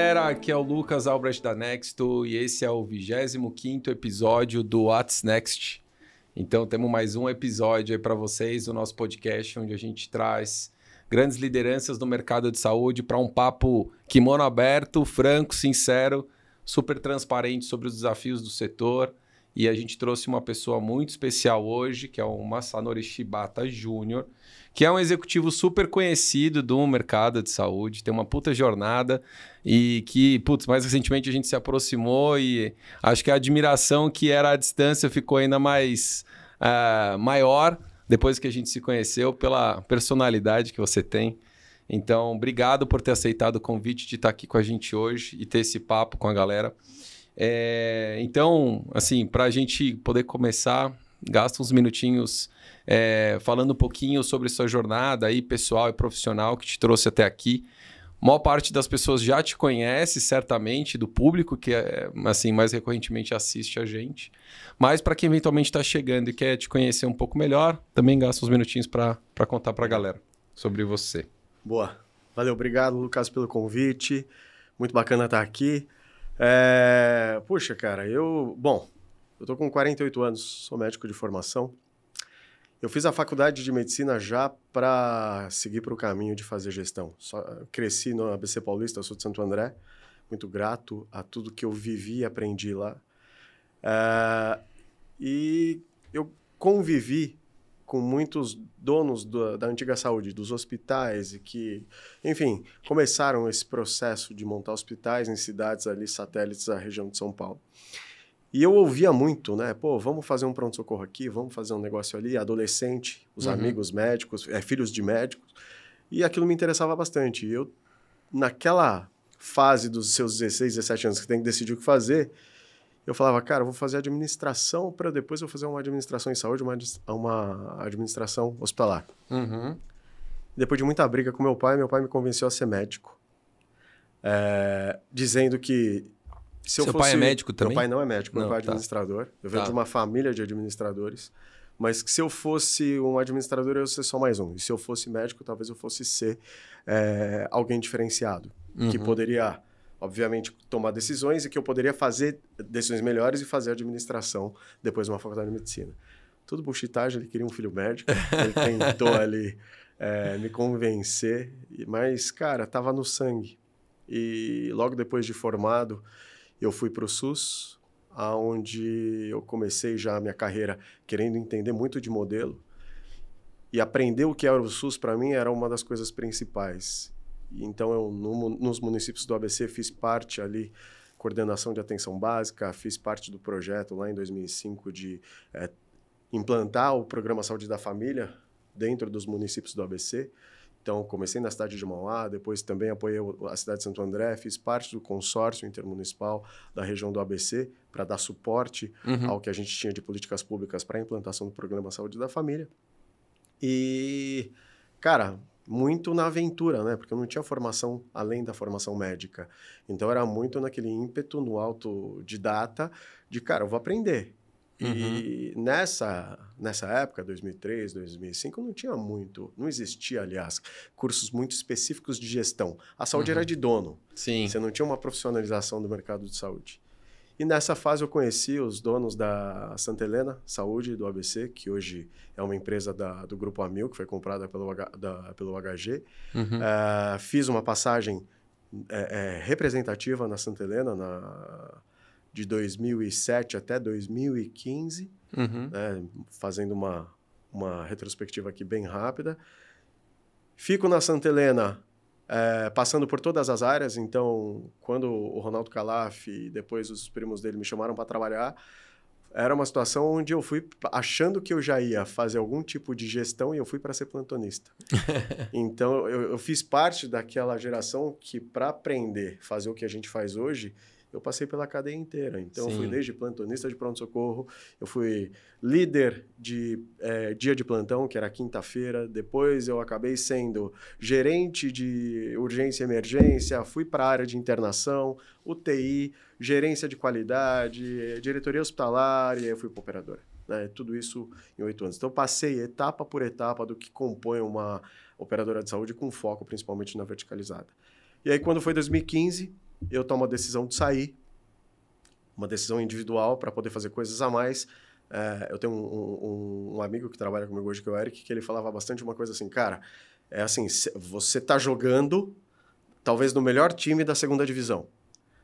galera, aqui é o Lucas Albrecht da Nexto e esse é o 25º episódio do What's Next. Então temos mais um episódio aí para vocês do nosso podcast, onde a gente traz grandes lideranças do mercado de saúde para um papo kimono aberto, franco, sincero, super transparente sobre os desafios do setor. E a gente trouxe uma pessoa muito especial hoje, que é o Masanori Shibata Jr., que é um executivo super conhecido do mercado de saúde, tem uma puta jornada e que, mais recentemente a gente se aproximou e acho que a admiração que era à distância ficou ainda mais maior depois que a gente se conheceu pela personalidade que você tem. Então, obrigado por ter aceitado o convite de estar aqui com a gente hoje e ter esse papo com a galera. Então, assim, para a gente poder começar, gasta uns minutinhos falando um pouquinho sobre sua jornada aí, pessoal e profissional que te trouxe até aqui. A maior parte das pessoas já te conhece, certamente, do público que assim, mais recorrentemente assiste a gente. Mas para quem eventualmente está chegando e quer te conhecer um pouco melhor, também gasta uns minutinhos para contar para a galera sobre você. Boa. Valeu, obrigado, Lucas, pelo convite. Muito bacana estar aqui. Puxa, cara, eu tô com 48 anos, sou médico de formação. Eu fiz a faculdade de medicina já para seguir para o caminho de fazer gestão. Cresci no ABC Paulista, eu sou de Santo André, muito grato a tudo que eu vivi e aprendi lá. E eu convivi com muitos donos da antiga saúde, dos hospitais, e que, enfim, começaram esse processo de montar hospitais em cidades ali satélites da região de São Paulo. E eu ouvia muito, né? Pô, vamos fazer um pronto-socorro aqui, vamos fazer um negócio ali, adolescente, os amigos médicos, filhos de médicos, e aquilo me interessava bastante. E eu, naquela fase dos seus 16, 17 anos que tem que decidir o que fazer, eu falava, cara, eu vou fazer administração para depois eu fazer uma administração em saúde, uma administração hospitalar. Depois de muita briga com meu pai me convenceu a ser médico, dizendo que se eu fosse... pai é médico também? Meu pai não é médico, meu pai é administrador. Eu venho de uma família de administradores, mas que se eu fosse um administrador, eu ia ser só mais um. E se eu fosse médico, talvez eu fosse ser alguém diferenciado, que poderia, obviamente, tomar decisões e que eu poderia fazer decisões melhores e fazer administração depois de uma faculdade de medicina. Tudo bullshitagem, ele queria um filho médico, ele tentou ali me convencer, mas, cara, estava no sangue. E logo depois de formado, eu fui para o SUS, onde eu comecei já a minha carreira querendo entender muito de modelo. E aprender o que era o SUS, para mim, era uma das coisas principais. Então, eu, nos municípios do ABC, fiz parte ali, coordenação de atenção básica, fiz parte do projeto lá em 2005 de implantar o Programa Saúde da Família dentro dos municípios do ABC. Então, comecei na cidade de Mauá, depois também apoiei a cidade de Santo André, fiz parte do consórcio intermunicipal da região do ABC para dar suporte ao que a gente tinha de políticas públicas para a implantação do Programa Saúde da Família. E, cara, muito na aventura, né? Porque eu não tinha formação além da formação médica. Então, era muito naquele ímpeto, no autodidata, de, cara, eu vou aprender. E nessa época, 2003, 2005, não tinha muito, não existia, aliás, cursos muito específicos de gestão. A saúde era de dono. Sim. Você não tinha uma profissionalização do mercado de saúde. E nessa fase eu conheci os donos da Santa Helena Saúde, do ABC, que hoje é uma empresa do Grupo Amil, que foi comprada pelo HG. Fiz uma passagem representativa na Santa Helena, de 2007 até 2015, né, fazendo uma retrospectiva aqui bem rápida. Fico na Santa Helena, passando por todas as áreas. Então, quando o Ronaldo Calaf e depois os primos dele me chamaram para trabalhar, era uma situação onde eu fui achando que eu já ia fazer algum tipo de gestão e eu fui para ser plantonista. Então, eu fiz parte daquela geração que, para aprender a fazer o que a gente faz hoje, eu passei pela cadeia inteira. Então, eu fui desde plantonista de pronto-socorro, eu fui líder de dia de plantão, que era quinta-feira. Depois, eu acabei sendo gerente de urgência e emergência, fui para a área de internação, UTI, gerência de qualidade, diretoria hospitalar, e aí eu fui para operadora. Né? Tudo isso em 8 anos. Então, eu passei etapa por etapa do que compõe uma operadora de saúde com foco principalmente na verticalizada. E aí, quando foi 2015... eu tomo a decisão de sair, uma decisão individual para poder fazer coisas a mais. Eu tenho um amigo que trabalha comigo hoje, que é o Eric, que ele falava bastante uma coisa assim, cara, é assim, você está jogando talvez no melhor time da segunda divisão.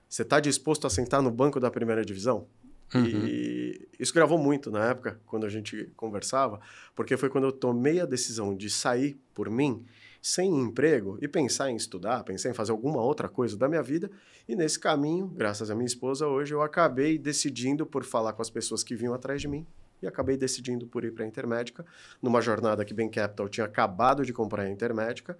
Você está disposto a sentar no banco da primeira divisão? E isso gravou muito na época, quando a gente conversava, porque foi quando eu tomei a decisão de sair por mim, sem emprego, e pensar em estudar, pensar em fazer alguma outra coisa da minha vida. E nesse caminho, graças à minha esposa, hoje eu acabei decidindo por falar com as pessoas que vinham atrás de mim e acabei decidindo por ir para a Intermédica, numa jornada que Bain Capital tinha acabado de comprar a Intermédica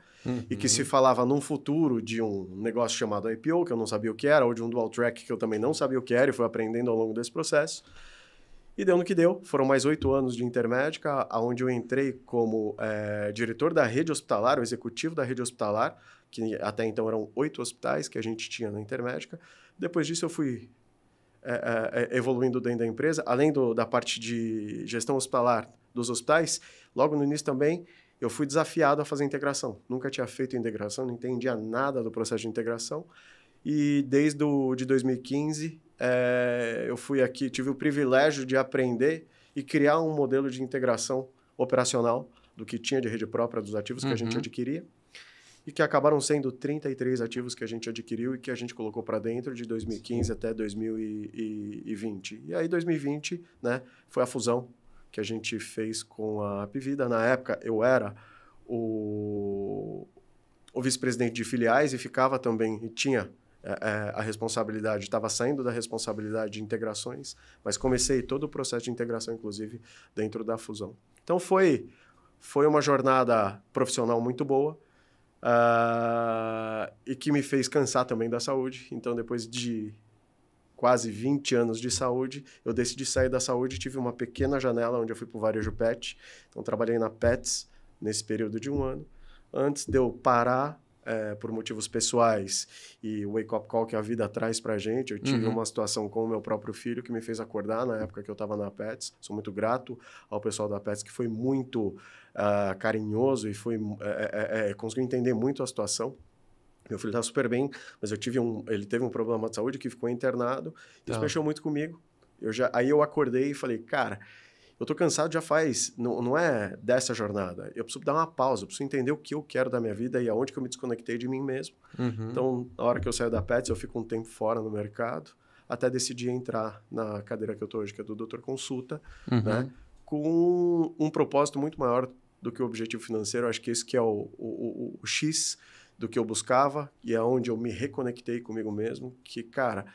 e que se falava num futuro de um negócio chamado IPO, que eu não sabia o que era, ou de um dual track que eu também não sabia o que era e fui aprendendo ao longo desse processo. E deu no que deu. Foram mais 8 anos de Intermédica, onde eu entrei como diretor da rede hospitalar, o executivo da rede hospitalar, que até então eram 8 hospitais que a gente tinha na Intermédica. Depois disso, eu fui evoluindo dentro da empresa. Além da parte de gestão hospitalar dos hospitais, logo no início também, eu fui desafiado a fazer integração. Nunca tinha feito integração, não entendia nada do processo de integração. E desde de 2015... eu fui aqui, tive o privilégio de aprender e criar um modelo de integração operacional do que tinha de rede própria dos ativos que a gente adquiria e que acabaram sendo 33 ativos que a gente adquiriu e que a gente colocou para dentro de 2015 até 2020. E aí, 2020, né, foi a fusão que a gente fez com a Apvida. Na época, eu era o vice-presidente de filiais e ficava também, e tinha... a responsabilidade, estava saindo da responsabilidade de integrações, mas comecei todo o processo de integração, inclusive, dentro da fusão. Então, foi uma jornada profissional muito boa e que me fez cansar também da saúde. Então, depois de quase 20 anos de saúde, eu decidi sair da saúde, tive uma pequena janela onde eu fui para o varejo pet. Então, trabalhei na Pets nesse período de 1 ano. Antes de eu parar, por motivos pessoais e o wake-up call que a vida traz pra gente, eu tive uma situação com o meu próprio filho que me fez acordar na época que eu estava na Pets. Sou muito grato ao pessoal da Pets, que foi muito carinhoso e conseguiu entender muito a situação. Meu filho está super bem, mas ele teve um problema de saúde que ficou internado. Isso mexeu muito comigo. Aí eu acordei e falei, cara... Eu tô cansado já faz... Não é dessa jornada. Eu preciso dar uma pausa. Eu preciso entender o que eu quero da minha vida e aonde que eu me desconectei de mim mesmo. Então, na hora que eu saio da Pets, eu fico um tempo fora no mercado, até decidir entrar na cadeira que eu tô hoje, que é do Doutor Consulta, né? Com um propósito muito maior do que o objetivo financeiro. Eu acho que esse que é o X do que eu buscava e é onde eu me reconectei comigo mesmo. Que, cara,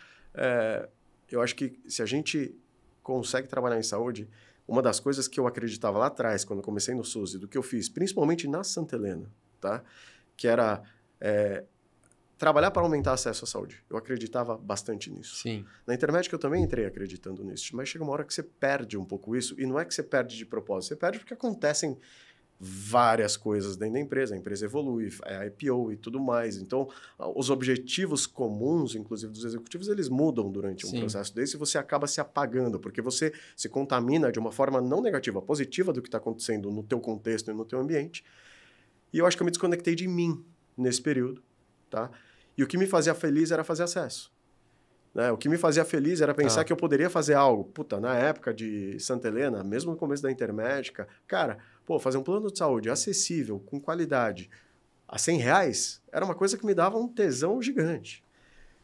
eu acho que se a gente consegue trabalhar em saúde... Uma das coisas que eu acreditava lá atrás, quando eu comecei no SUS, e do que eu fiz, principalmente na Santa Helena, tá? Que era trabalhar para aumentar acesso à saúde. Eu acreditava bastante nisso. Sim. Na Intermédica eu também entrei acreditando nisso, mas chega uma hora que você perde um pouco isso, e não é que você perde de propósito, você perde porque acontecem várias coisas dentro da empresa, a empresa evolui, é IPO e tudo mais. Então, os objetivos comuns, inclusive dos executivos, eles mudam durante um processo desse e você acaba se apagando, porque você se contamina de uma forma não negativa, positiva do que está acontecendo no teu contexto e no teu ambiente. E eu acho que eu me desconectei de mim nesse período, tá? E o que me fazia feliz era fazer acesso. Né? O que me fazia feliz era pensar que eu poderia fazer algo. Puta, na época de Santa Helena, mesmo no começo da Intermédica, cara, fazer um plano de saúde acessível, com qualidade, a R$100, era uma coisa que me dava um tesão gigante.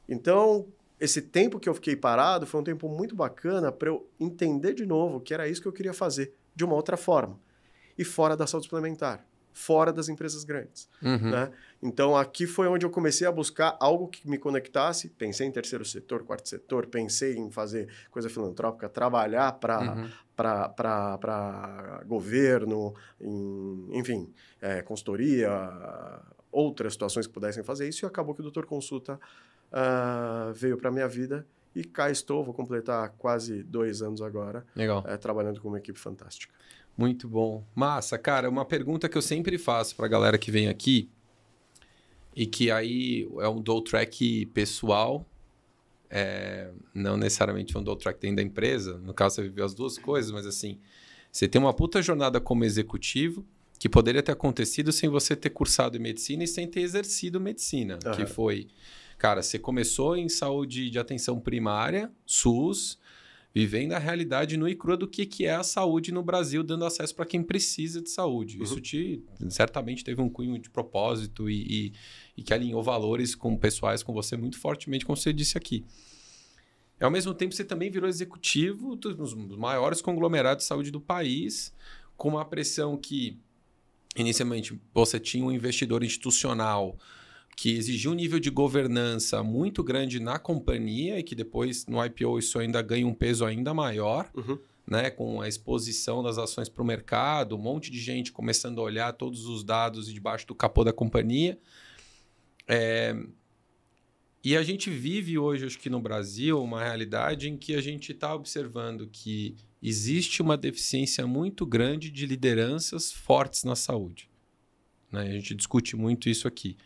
Então, esse tempo que eu fiquei parado foi um tempo muito bacana para eu entender de novo que era isso que eu queria fazer, de uma outra forma. E fora da saúde suplementar. Fora das empresas grandes. Né? Então, aqui foi onde eu comecei a buscar algo que me conectasse. Pensei em terceiro setor, quarto setor, pensei em fazer coisa filantrópica, trabalhar para governo, enfim, consultoria, outras situações que pudessem fazer isso. E acabou que o Doutor Consulta veio para a minha vida e cá estou, vou completar quase 2 anos agora. Legal. Trabalhando com uma equipe fantástica. Muito bom. Massa, cara, uma pergunta que eu sempre faço para a galera que vem aqui e que aí é um dual track pessoal, não necessariamente um dual track dentro da empresa, no caso você viveu as duas coisas, mas assim, você tem uma puta jornada como executivo que poderia ter acontecido sem você ter cursado em medicina e sem ter exercido medicina, que foi Cara, você começou em saúde de atenção primária, SUS, vivendo a realidade nua e crua do que é a saúde no Brasil, dando acesso para quem precisa de saúde. Isso certamente teve um cunho de propósito e que alinhou valores pessoais com você muito fortemente, como você disse aqui. E, ao mesmo tempo, você também virou executivo dos maiores conglomerados de saúde do país, com uma pressão que, inicialmente, você tinha um investidor institucional que exigiu um nível de governança muito grande na companhia e que depois, no IPO, isso ainda ganha um peso ainda maior, né? Com a exposição das ações para o mercado, um monte de gente começando a olhar todos os dados debaixo do capô da companhia. E a gente vive hoje, acho que no Brasil, uma realidade em que a gente está observando que existe uma deficiência muito grande de lideranças fortes na saúde. Né? A gente discute muito isso aqui.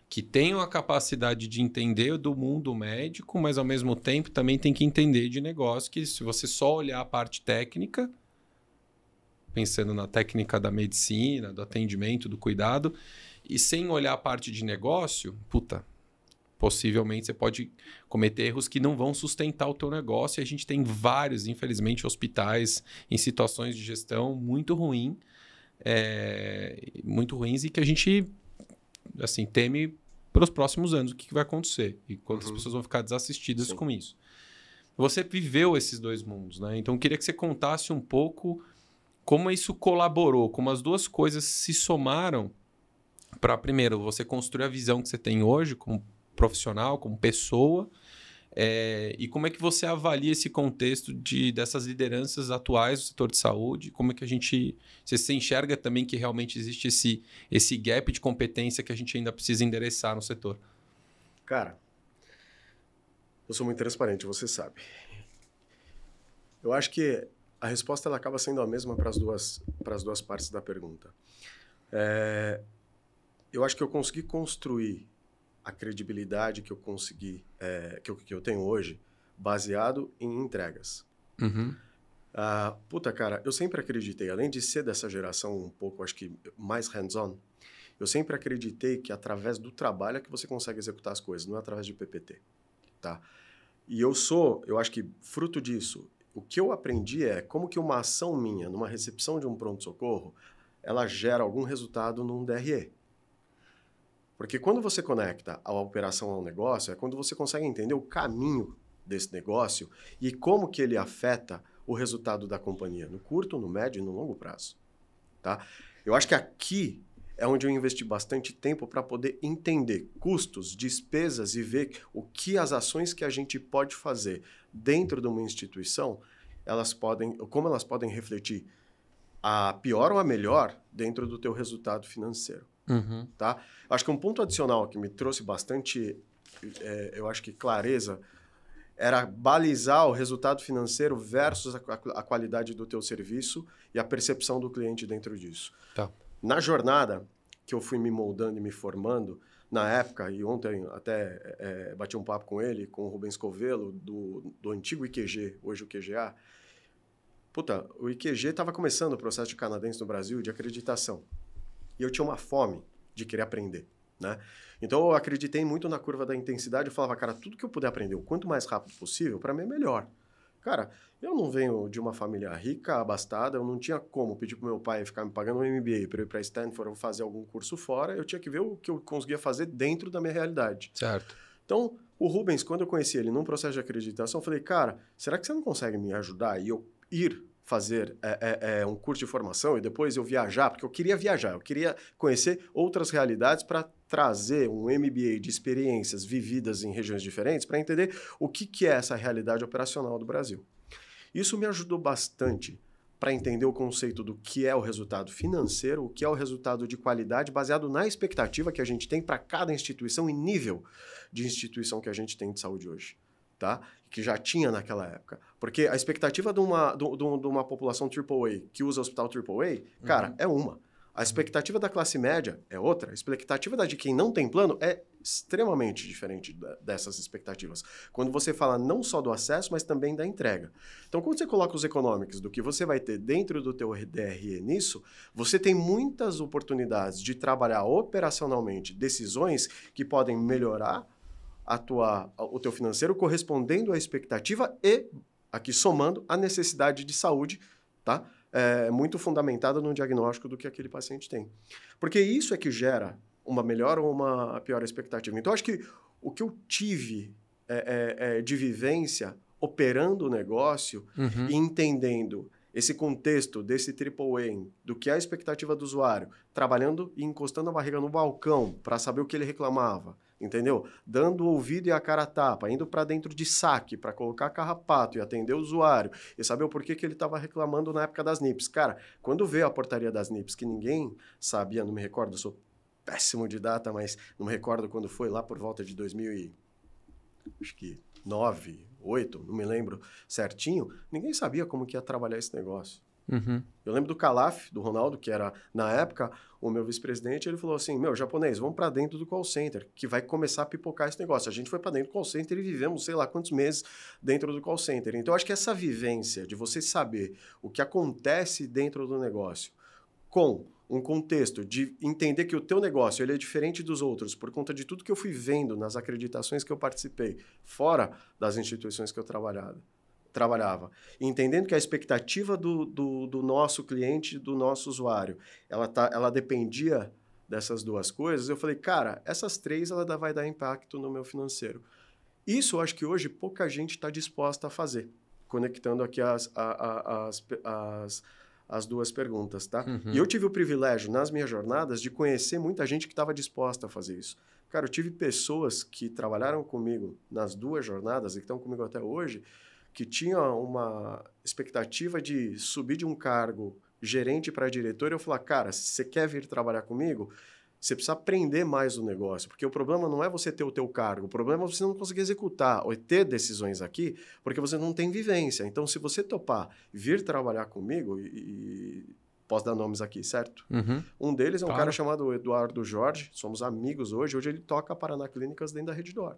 Que tenham a capacidade de entender do mundo médico, mas ao mesmo tempo também tem que entender de negócio, que se você só olhar a parte técnica, pensando na técnica da medicina, do atendimento, do cuidado, e sem olhar a parte de negócio, possivelmente você pode cometer erros que não vão sustentar o teu negócio. E a gente tem vários, infelizmente, hospitais em situações de gestão muito ruins e que a gente assim, teme para os próximos anos o que vai acontecer e quantas pessoas vão ficar desassistidas com isso. Você viveu esses dois mundos, né? Então, eu queria que você contasse um pouco como isso colaborou, como as duas coisas se somaram para, primeiro, você construir a visão que você tem hoje como profissional, como pessoa, e como é que você avalia esse contexto dessas lideranças atuais do setor de saúde, como é que você se enxerga também que realmente existe esse gap de competência que a gente ainda precisa endereçar no setor? Cara, eu sou muito transparente, você sabe. Eu acho que a resposta ela acaba sendo a mesma para as duas partes da pergunta. Eu acho que eu consegui construir a credibilidade que eu consegui, que eu tenho hoje, baseado em entregas. Cara, eu sempre acreditei, além de ser dessa geração um pouco, acho que mais hands-on, eu sempre acreditei que através do trabalho é que você consegue executar as coisas, não é através de PPT, tá? E eu acho que fruto disso, o que eu aprendi é como que uma ação minha, numa recepção de um pronto-socorro, ela gera algum resultado num DRE. Porque quando você conecta a operação ao negócio, é quando você consegue entender o caminho desse negócio e como que ele afeta o resultado da companhia, no curto, no médio e no longo prazo. Tá? Eu acho que aqui é onde eu investi bastante tempo para poder entender custos, despesas e ver o que as ações que a gente pode fazer dentro de uma instituição, como elas podem refletir a pior ou a melhor dentro do teu resultado financeiro. Tá? Acho que um ponto adicional que me trouxe bastante, eu acho que clareza, era balizar o resultado financeiro versus a qualidade do teu serviço e a percepção do cliente dentro disso. Tá. Na jornada que eu fui me moldando e me formando, na época, e ontem até bati um papo com ele, com o Rubens Covelo, do antigo IQG, hoje o QGA. O IQG estava começando o processo de canadense no Brasil de acreditação. E eu tinha uma fome de querer aprender, né? Então, eu acreditei muito na curva da intensidade. Eu falava, cara, tudo que eu puder aprender o quanto mais rápido possível, para mim é melhor. Cara, eu não venho de uma família rica, abastada, eu não tinha como pedir pro meu pai ficar me pagando um MBA para eu ir para Stanford ou fazer algum curso fora. Eu tinha que ver o que eu conseguia fazer dentro da minha realidade. Certo. Então, o Rubens, quando eu conheci ele num processo de acreditação, eu falei, cara, será que você não consegue me ajudar e eu ir fazer um curso de formação e depois eu viajar, porque eu queria viajar, eu queria conhecer outras realidades para trazer um MBA de experiências vividas em regiões diferentes para entender o que é essa realidade operacional do Brasil. Isso me ajudou bastante para entender o conceito do que é o resultado financeiro, o que é o resultado de qualidade, baseado na expectativa que a gente tem para cada instituição e nível de instituição que a gente tem de saúde hoje. Tá? Que já tinha naquela época. Porque a expectativa de uma população AAA que usa hospital AAA, cara, é uma. A expectativa da classe média é outra. A expectativa de quem não tem plano é extremamente diferente dessas expectativas. Quando você fala não só do acesso, mas também da entrega. Então, quando você coloca os econômicos do que você vai ter dentro do teu DRE nisso, você tem muitas oportunidades de trabalhar operacionalmente decisões que podem melhorar atuar o teu financeiro correspondendo à expectativa e, aqui somando, a necessidade de saúde, tá? Muito fundamentada no diagnóstico do que aquele paciente tem. Porque isso é que gera uma melhor ou uma pior expectativa. Então, acho que o que eu tive de vivência operando o negócio e entendendo esse contexto desse AAA, do que é a expectativa do usuário, trabalhando e encostando a barriga no balcão para saber o que ele reclamava, entendeu? Dando o ouvido e a cara a tapa, indo para dentro de saque para colocar carrapato e atender o usuário e saber o porquê que ele estava reclamando na época das NIPs. Cara, quando veio a portaria das NIPs, que ninguém sabia, não me recordo, eu sou péssimo de data, mas não me recordo quando foi, lá por volta de 2009, 2008, não me lembro certinho, ninguém sabia como que ia trabalhar esse negócio. Eu lembro do Calaf, do Ronaldo, que era, na época, o meu vice-presidente, ele falou assim, japonês, vamos para dentro do call center, que vai começar a pipocar esse negócio. A gente foi para dentro do call center e vivemos, sei lá quantos meses dentro do call center. Então, acho que essa vivência de você saber o que acontece dentro do negócio, com um contexto de entender que o teu negócio ele é diferente dos outros por conta de tudo que eu fui vendo nas acreditações que eu participei, fora das instituições que eu trabalhava. E entendendo que a expectativa do nosso cliente, do nosso usuário, ela dependia dessas duas coisas, eu falei, cara, essas três ela vai dar impacto no meu financeiro. Isso eu acho que hoje pouca gente está disposta a fazer, conectando aqui as duas perguntas, tá? E eu tive o privilégio, nas minhas jornadas, de conhecer muita gente que estava disposta a fazer isso. Cara, eu tive pessoas que trabalharam comigo nas duas jornadas e que estão comigo até hoje, que tinham uma expectativa de subir de um cargo gerente para diretor, e eu falar, cara, se você quer vir trabalhar comigo, você precisa aprender mais o negócio, porque o problema não é você ter o teu cargo, o problema é você não conseguir executar ou ter decisões aqui, porque você não tem vivência. Então, se você topar vir trabalhar comigo, e posso dar nomes aqui, certo? Um deles é um cara chamado Eduardo Jorge, somos amigos hoje ele toca Paraná Clínicas dentro da Redditor.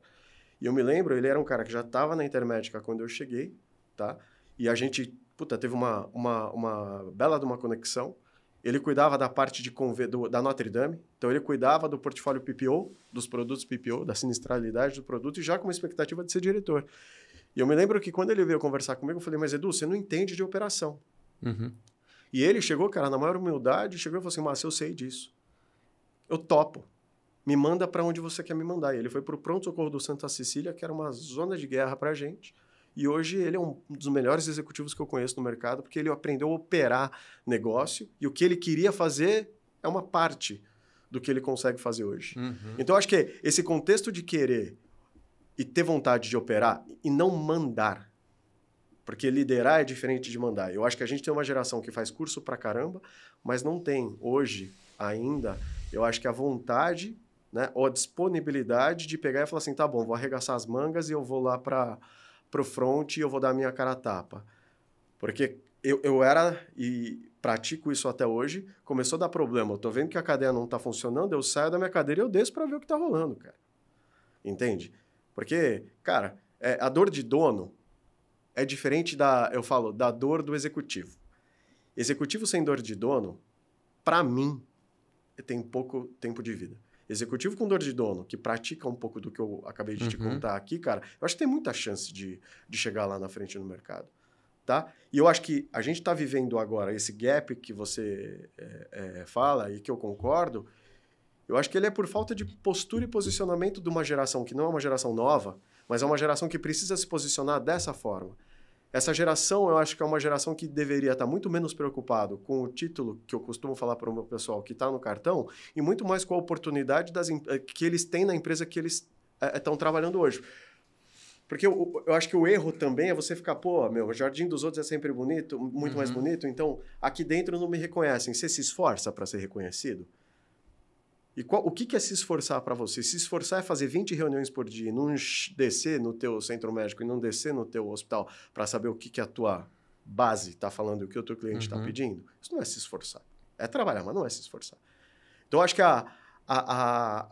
E eu me lembro, ele era um cara que já estava na Intermédica quando eu cheguei, tá? E a gente, teve uma bela de uma conexão. Ele cuidava da parte da Notre Dame, então ele cuidava do portfólio PPO, dos produtos PPO, da sinistralidade do produto, e já com uma expectativa de ser diretor. E eu me lembro que quando ele veio conversar comigo, eu falei, mas Edu, você não entende de operação. E ele chegou, cara, na maior humildade, chegou e falou assim, Márcio, eu sei disso. Eu topo. Me manda para onde você quer me mandar. E ele foi para o pronto-socorro do Santa Cecília, que era uma zona de guerra para a gente. E hoje ele é um dos melhores executivos que eu conheço no mercado, porque ele aprendeu a operar negócio e o que ele queria fazer é uma parte do que ele consegue fazer hoje. Então, acho que esse contexto de querer e ter vontade de operar e não mandar, porque liderar é diferente de mandar. Eu acho que a gente tem uma geração que faz curso pra caramba, mas não tem hoje ainda, eu acho que a vontade, né, ou a disponibilidade de pegar e falar assim, tá bom, vou arregaçar as mangas e eu vou lá para o front e eu vou dar a minha cara a tapa. Porque eu era, e pratico isso até hoje, começou a dar problema. Eu tô vendo que a cadeia não tá funcionando, eu saio da minha cadeira e eu desço para ver o que tá rolando, cara. Entende? Porque, cara, a dor de dono é diferente da dor do executivo. Executivo sem dor de dono, para mim, tem pouco tempo de vida. Executivo com dor de dono, que pratica um pouco do que eu acabei de te contar aqui, cara, eu acho que tem muita chance de chegar lá na frente no mercado, tá? E eu acho que a gente está vivendo agora esse gap que você fala e que eu concordo, eu acho que ele é por falta de postura e posicionamento de uma geração que não é uma geração nova, mas é uma geração que precisa se posicionar dessa forma. Essa geração, eu acho que é uma geração que deveria estar muito menos preocupado com o título, que eu costumo falar para o meu pessoal, que está no cartão, e muito mais com a oportunidade que eles têm na empresa que eles estão trabalhando hoje. Porque eu acho que o erro também é você ficar, o jardim dos outros é sempre bonito, muito mais bonito, então aqui dentro não me reconhecem. Você se esforça para ser reconhecido? E o que é se esforçar para você? Se esforçar é fazer 20 reuniões por dia, não descer no teu centro médico e não descer no teu hospital para saber o que a tua base está falando e o que o teu cliente está pedindo? Isso não é se esforçar. É trabalhar, mas não é se esforçar. Então, eu acho que a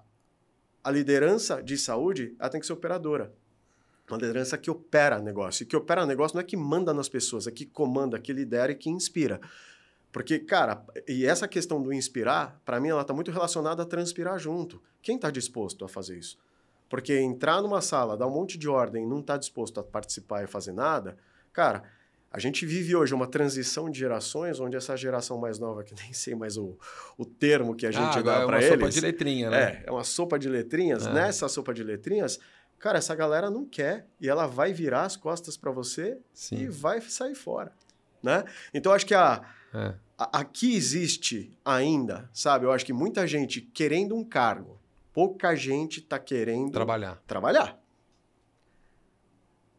liderança de saúde ela tem que ser operadora. Uma liderança que opera negócio. E que opera negócio não é que manda nas pessoas, é que comanda, que lidera e que inspira. Porque, cara, e essa questão do inspirar, para mim, ela está muito relacionada a transpirar junto. Quem está disposto a fazer isso? Porque entrar numa sala, dar um monte de ordem e não estar disposto a participar e fazer nada, cara, a gente vive hoje uma transição de gerações, onde essa geração mais nova, que nem sei mais o termo que a gente dá para eles... É uma sopa de letrinha, né? É uma sopa de letrinhas. Nessa sopa de letrinhas, cara, essa galera não quer e ela vai virar as costas para você e vai sair fora, né? Então, acho que aqui existe ainda, sabe? Eu acho que muita gente querendo um cargo, pouca gente está querendo... Trabalhar.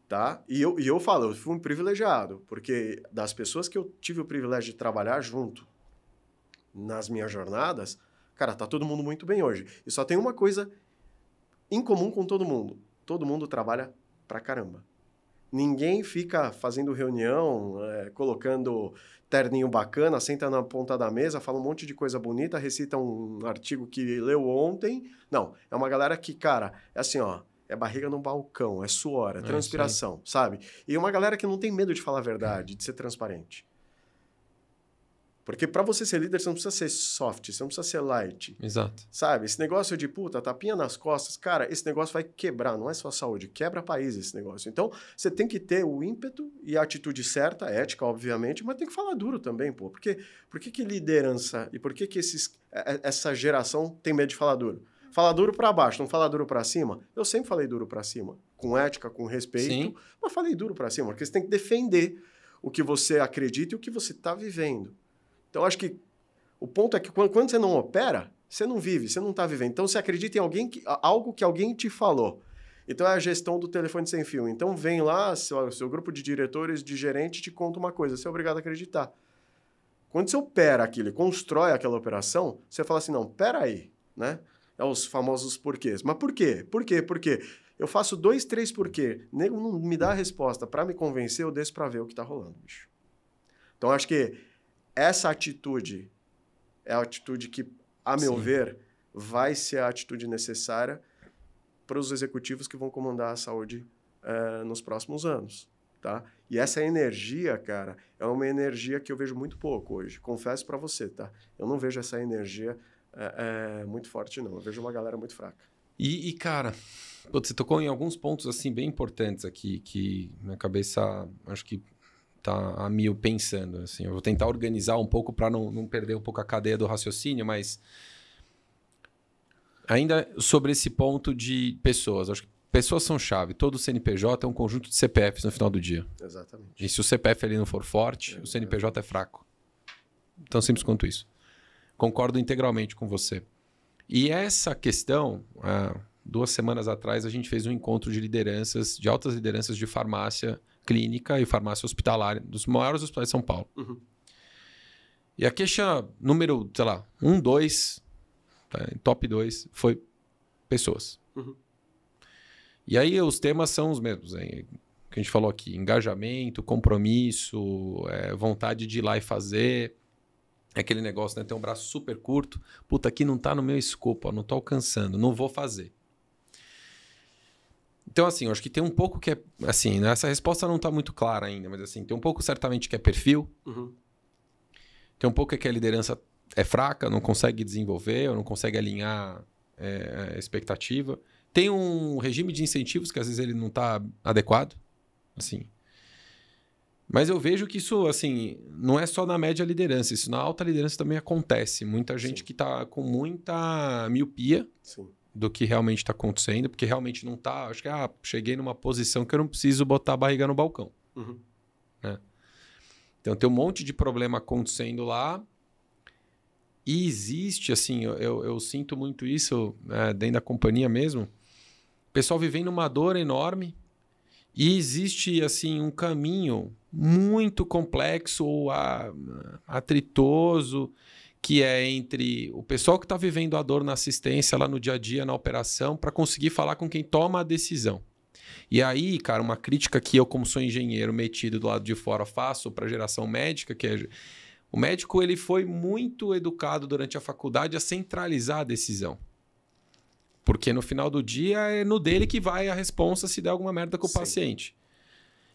Tá? E eu falo, eu fui um privilegiado, porque das pessoas que eu tive o privilégio de trabalhar junto nas minhas jornadas, cara, tá todo mundo muito bem hoje. E só tem uma coisa em comum com todo mundo. Todo mundo trabalha pra caramba. Ninguém fica fazendo reunião, colocando terninho bacana, senta na ponta da mesa, fala um monte de coisa bonita, recita um artigo que leu ontem. Não, é uma galera que, cara, é assim, ó, é barriga no balcão, é suor, é transpiração, sabe? E uma galera que não tem medo de falar a verdade, de ser transparente. Porque para você ser líder, você não precisa ser soft, você não precisa ser light. Exato. Sabe? Esse negócio de, tapinha nas costas, cara, esse negócio vai quebrar, não é só saúde, quebra país esse negócio. Então, você tem que ter o ímpeto e a atitude certa, ética, obviamente, mas tem que falar duro também, pô. Porque por que liderança e por que essa geração tem medo de falar duro? Falar duro para baixo, não falar duro para cima? Eu sempre falei duro para cima, com ética, com respeito, mas falei duro para cima, porque você tem que defender o que você acredita e o que você está vivendo. Então, acho que o ponto é que quando você não opera, você não vive, você não está vivendo. Então, você acredita em algo que alguém te falou. Então, é a gestão do telefone sem fio. Então, vem lá, seu grupo de diretores, de gerente, te conta uma coisa, você é obrigado a acreditar. Quando você opera aquilo e constrói aquela operação, você fala assim, não, peraí, né? É os famosos porquês. Mas por quê? Por quê? Por quê? Eu faço 2, 3 porquê. Nego não me dá a resposta. Para me convencer, eu desço para ver o que está rolando, bicho. Então, acho que essa atitude é a atitude que, a meu ver, vai ser a atitude necessária para os executivos que vão comandar a saúde nos próximos anos. Tá? E essa energia, cara, é uma energia que eu vejo muito pouco hoje. Confesso para você, tá? Eu não vejo essa energia muito forte, não. Eu vejo uma galera muito fraca. E cara, você tocou em alguns pontos assim bem importantes aqui, que minha cabeça, acho que tá a mil pensando. Assim. Eu vou tentar organizar um pouco para não perder um pouco a cadeia do raciocínio, mas ainda sobre esse ponto de pessoas. Acho que pessoas são chave. Todo CNPJ é um conjunto de CPFs no final do dia. Exatamente. E se o CPF ali não for forte, o CNPJ é fraco. Tão simples quanto isso. Concordo integralmente com você. E essa questão, 2 semanas atrás, a gente fez um encontro de lideranças, de altas lideranças de farmácia clínica e farmácia hospitalar, dos maiores hospitais de São Paulo. Uhum. E a queixa número, 1, 2, top 2, foi pessoas. Uhum. E aí os temas são os mesmos, hein? Que a gente falou aqui, engajamento, compromisso, vontade de ir lá e fazer. É aquele negócio, né? Tem um braço super curto. Puta, aqui não tá no meu escopo, não tô alcançando, não vou fazer. Então, assim, eu acho que tem um pouco que é... Assim, né? Essa resposta não tá muito clara ainda, mas assim, tem um pouco certamente que é perfil. Uhum. Tem um pouco que a liderança é fraca, não consegue desenvolver, ou não consegue alinhar a expectativa. Tem um regime de incentivos que às vezes ele não tá adequado, assim... Mas eu vejo que isso, assim, não é só na média liderança, isso na alta liderança também acontece. Muita gente que está com muita miopia do que realmente está acontecendo, porque realmente não está... Acho que, cheguei numa posição que eu não preciso botar a barriga no balcão. Uhum. Né? Então, tem um monte de problema acontecendo lá e existe, assim, eu sinto muito isso dentro da companhia mesmo, o pessoal vivendo uma dor enorme. E existe, assim, um caminho muito complexo ou atritoso, que é entre o pessoal que está vivendo a dor na assistência, lá no dia a dia, na operação, para conseguir falar com quem toma a decisão. E aí, cara, uma crítica que eu, como sou engenheiro metido do lado de fora, faço para a geração médica, que é... O médico ele foi muito educado durante a faculdade a centralizar a decisão. Porque no final do dia é no dele que vai a responsa se der alguma merda com o paciente.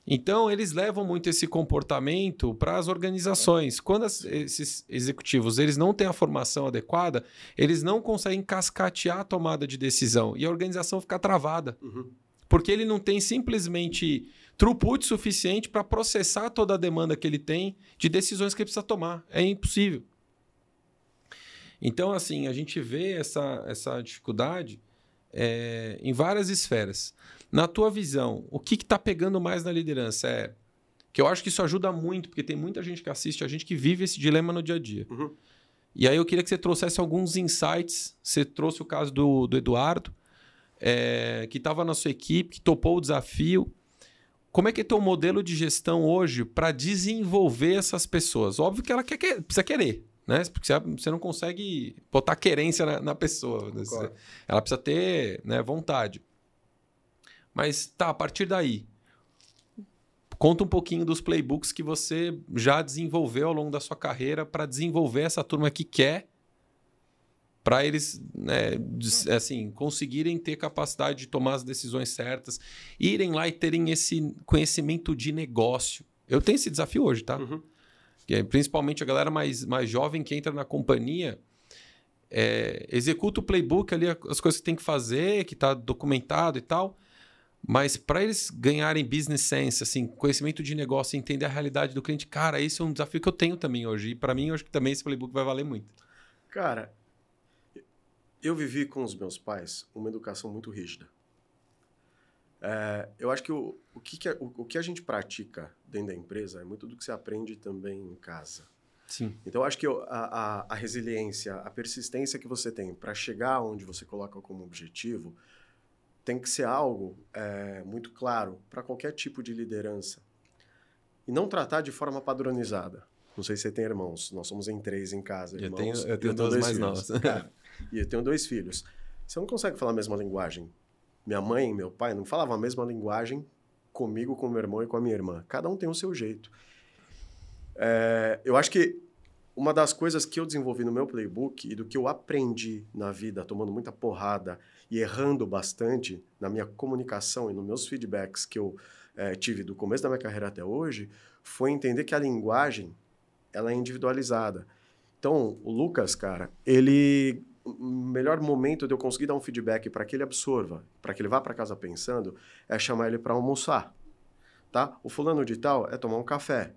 Então, eles levam muito esse comportamento para as organizações. Quando esses executivos eles não têm a formação adequada, eles não conseguem cascatear a tomada de decisão e a organização fica travada. Porque ele não tem simplesmente throughput suficiente para processar toda a demanda que ele tem de decisões que ele precisa tomar. É impossível. Então, assim, a gente vê essa dificuldade em várias esferas. Na tua visão, o que está pegando mais na liderança? Que eu acho que isso ajuda muito, porque tem muita gente que assiste a gente que vive esse dilema no dia a dia. E aí eu queria que você trouxesse alguns insights. Você trouxe o caso do Eduardo, que estava na sua equipe, que topou o desafio. Como é que é teu modelo de gestão hoje para desenvolver essas pessoas? Óbvio que ela precisa querer, né? Porque você não consegue botar querência na pessoa. Ela precisa ter, né, vontade. Mas tá, a partir daí, conta um pouquinho dos playbooks que você já desenvolveu ao longo da sua carreira para desenvolver essa turma que quer, para eles, né, assim, conseguirem ter capacidade de tomar as decisões certas, irem lá e terem esse conhecimento de negócio. Eu tenho esse desafio hoje, tá? Principalmente a galera mais jovem que entra na companhia, executa o playbook ali, as coisas que tem que fazer, que está documentado e tal, mas para eles ganharem business sense, assim, conhecimento de negócio, entender a realidade do cliente, cara, esse é um desafio que eu tenho também hoje. E para mim, eu acho que também esse playbook vai valer muito. Cara, eu vivi com os meus pais uma educação muito rígida. Eu acho que o que a gente pratica dentro da empresa é muito do que você aprende também em casa. Sim. Então, eu acho que a resiliência, a persistência que você tem para chegar onde você coloca como objetivo tem que ser algo muito claro para qualquer tipo de liderança. E não tratar de forma padronizada. Não sei se você tem irmãos. Nós somos em 3 em casa. Irmãos, eu tenho 2 mais novos. E eu tenho 2 filhos. Você não consegue falar a mesma linguagem. Minha mãe e meu pai não falavam a mesma linguagem comigo, com meu irmão e com a minha irmã. Cada um tem o seu jeito. Eu acho que uma das coisas que eu desenvolvi no meu playbook e do que eu aprendi na vida, tomando muita porrada e errando bastante na minha comunicação e nos meus feedbacks que eu tive do começo da minha carreira até hoje, foi entender que a linguagem ela é individualizada. Então, o Lucas, cara, o melhor momento de eu conseguir dar um feedback para que ele absorva, para que ele vá para casa pensando, é chamar ele para almoçar. Tá? O fulano de tal é tomar um café.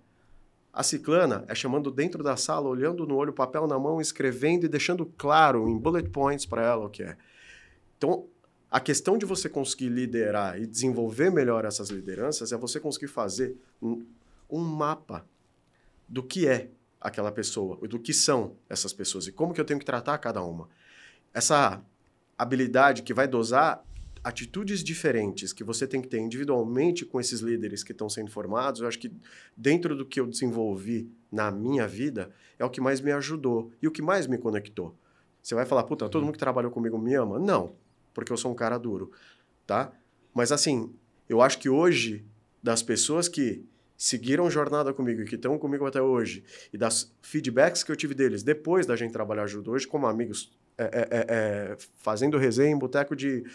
A ciclana é chamando dentro da sala, olhando no olho, papel na mão, escrevendo e deixando claro em bullet points para ela o que é. Então, a questão de você conseguir liderar e desenvolver melhor essas lideranças é você conseguir fazer um mapa do que é aquela pessoa, do que são essas pessoas e como que eu tenho que tratar cada uma. Essa habilidade que vai dosar atitudes diferentes que você tem que ter individualmente com esses líderes que estão sendo formados, eu acho que dentro do que eu desenvolvi na minha vida, é o que mais me ajudou e o que mais me conectou. Você vai falar, puta, todo mundo que trabalhou comigo me ama? Não, porque eu sou um cara duro, tá? Mas assim, eu acho que hoje, das pessoas que seguiram jornada comigo e que estão comigo até hoje, e das feedbacks que eu tive deles depois da gente trabalhar junto hoje como amigos, fazendo resenha em boteco de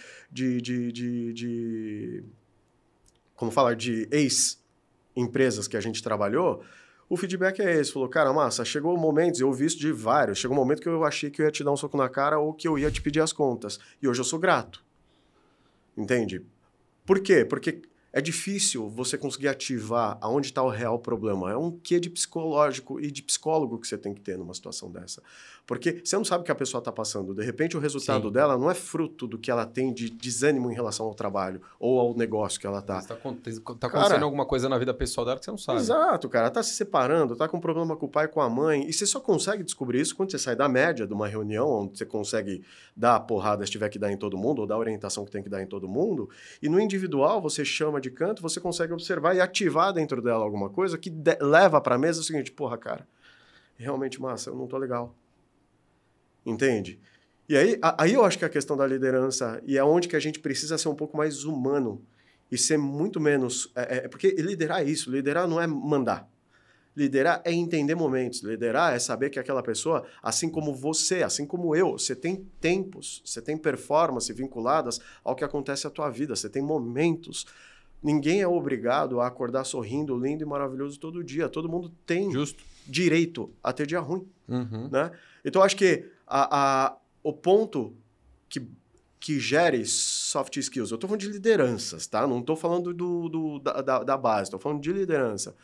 como falar, de ex-empresas que a gente trabalhou, o feedback é esse. Falou, cara, massa, chegou momentos, eu ouvi isso de vários, chegou um momento que eu achei que eu ia te dar um soco na cara ou que eu ia te pedir as contas. E hoje eu sou grato. Entende? Por quê? Porque é difícil você conseguir ativar aonde está o real problema. É um quê de psicológico e de psicólogo que você tem que ter numa situação dessa. Porque você não sabe o que a pessoa está passando. De repente, o resultado dela não é fruto do que ela tem de desânimo em relação ao trabalho ou ao negócio que ela está. Está acontecendo alguma coisa na vida pessoal dela que você não sabe. Exato, cara. Está se separando, está com um problema com o pai e com a mãe. E você só consegue descobrir isso quando você sai da média de uma reunião, onde você consegue dar a porrada se tiver que dar em todo mundo, ou dar a orientação que tem que dar em todo mundo. E no individual, você chama de canto, você consegue observar e ativar dentro dela alguma coisa que leva para a mesa o seguinte, porra, cara, realmente, massa, eu não tô legal. Entende? E aí eu acho que a questão da liderança, e é onde que a gente precisa ser um pouco mais humano e ser muito menos... porque liderar é isso, liderar não é mandar. Liderar é entender momentos, liderar é saber que aquela pessoa, assim como você, assim como eu, você tem tempos, você tem performance vinculadas ao que acontece à tua vida, você tem momentos Ninguém é obrigado a acordar sorrindo, lindo e maravilhoso todo dia. Todo mundo tem direito a ter dia ruim. Né? Então, acho que o ponto que gere soft skills, eu estou falando de lideranças, tá? Não estou falando da base, estou falando de liderança.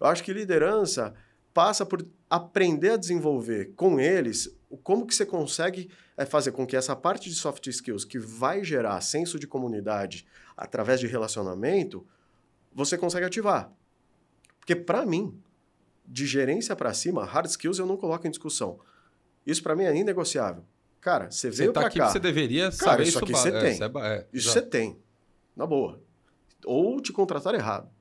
Eu acho que liderança passa por aprender a desenvolver com eles como que você consegue fazer com que essa parte de soft skills que vai gerar senso de comunidade através de relacionamento, você consegue ativar. Porque, para mim, de gerência para cima, hard skills eu não coloco em discussão. Isso, para mim, é inegociável. Cara, você veio para cá... Você deveria cara, saber isso aqui você tem. Isso você tem. Na boa. Ou te contratar errado.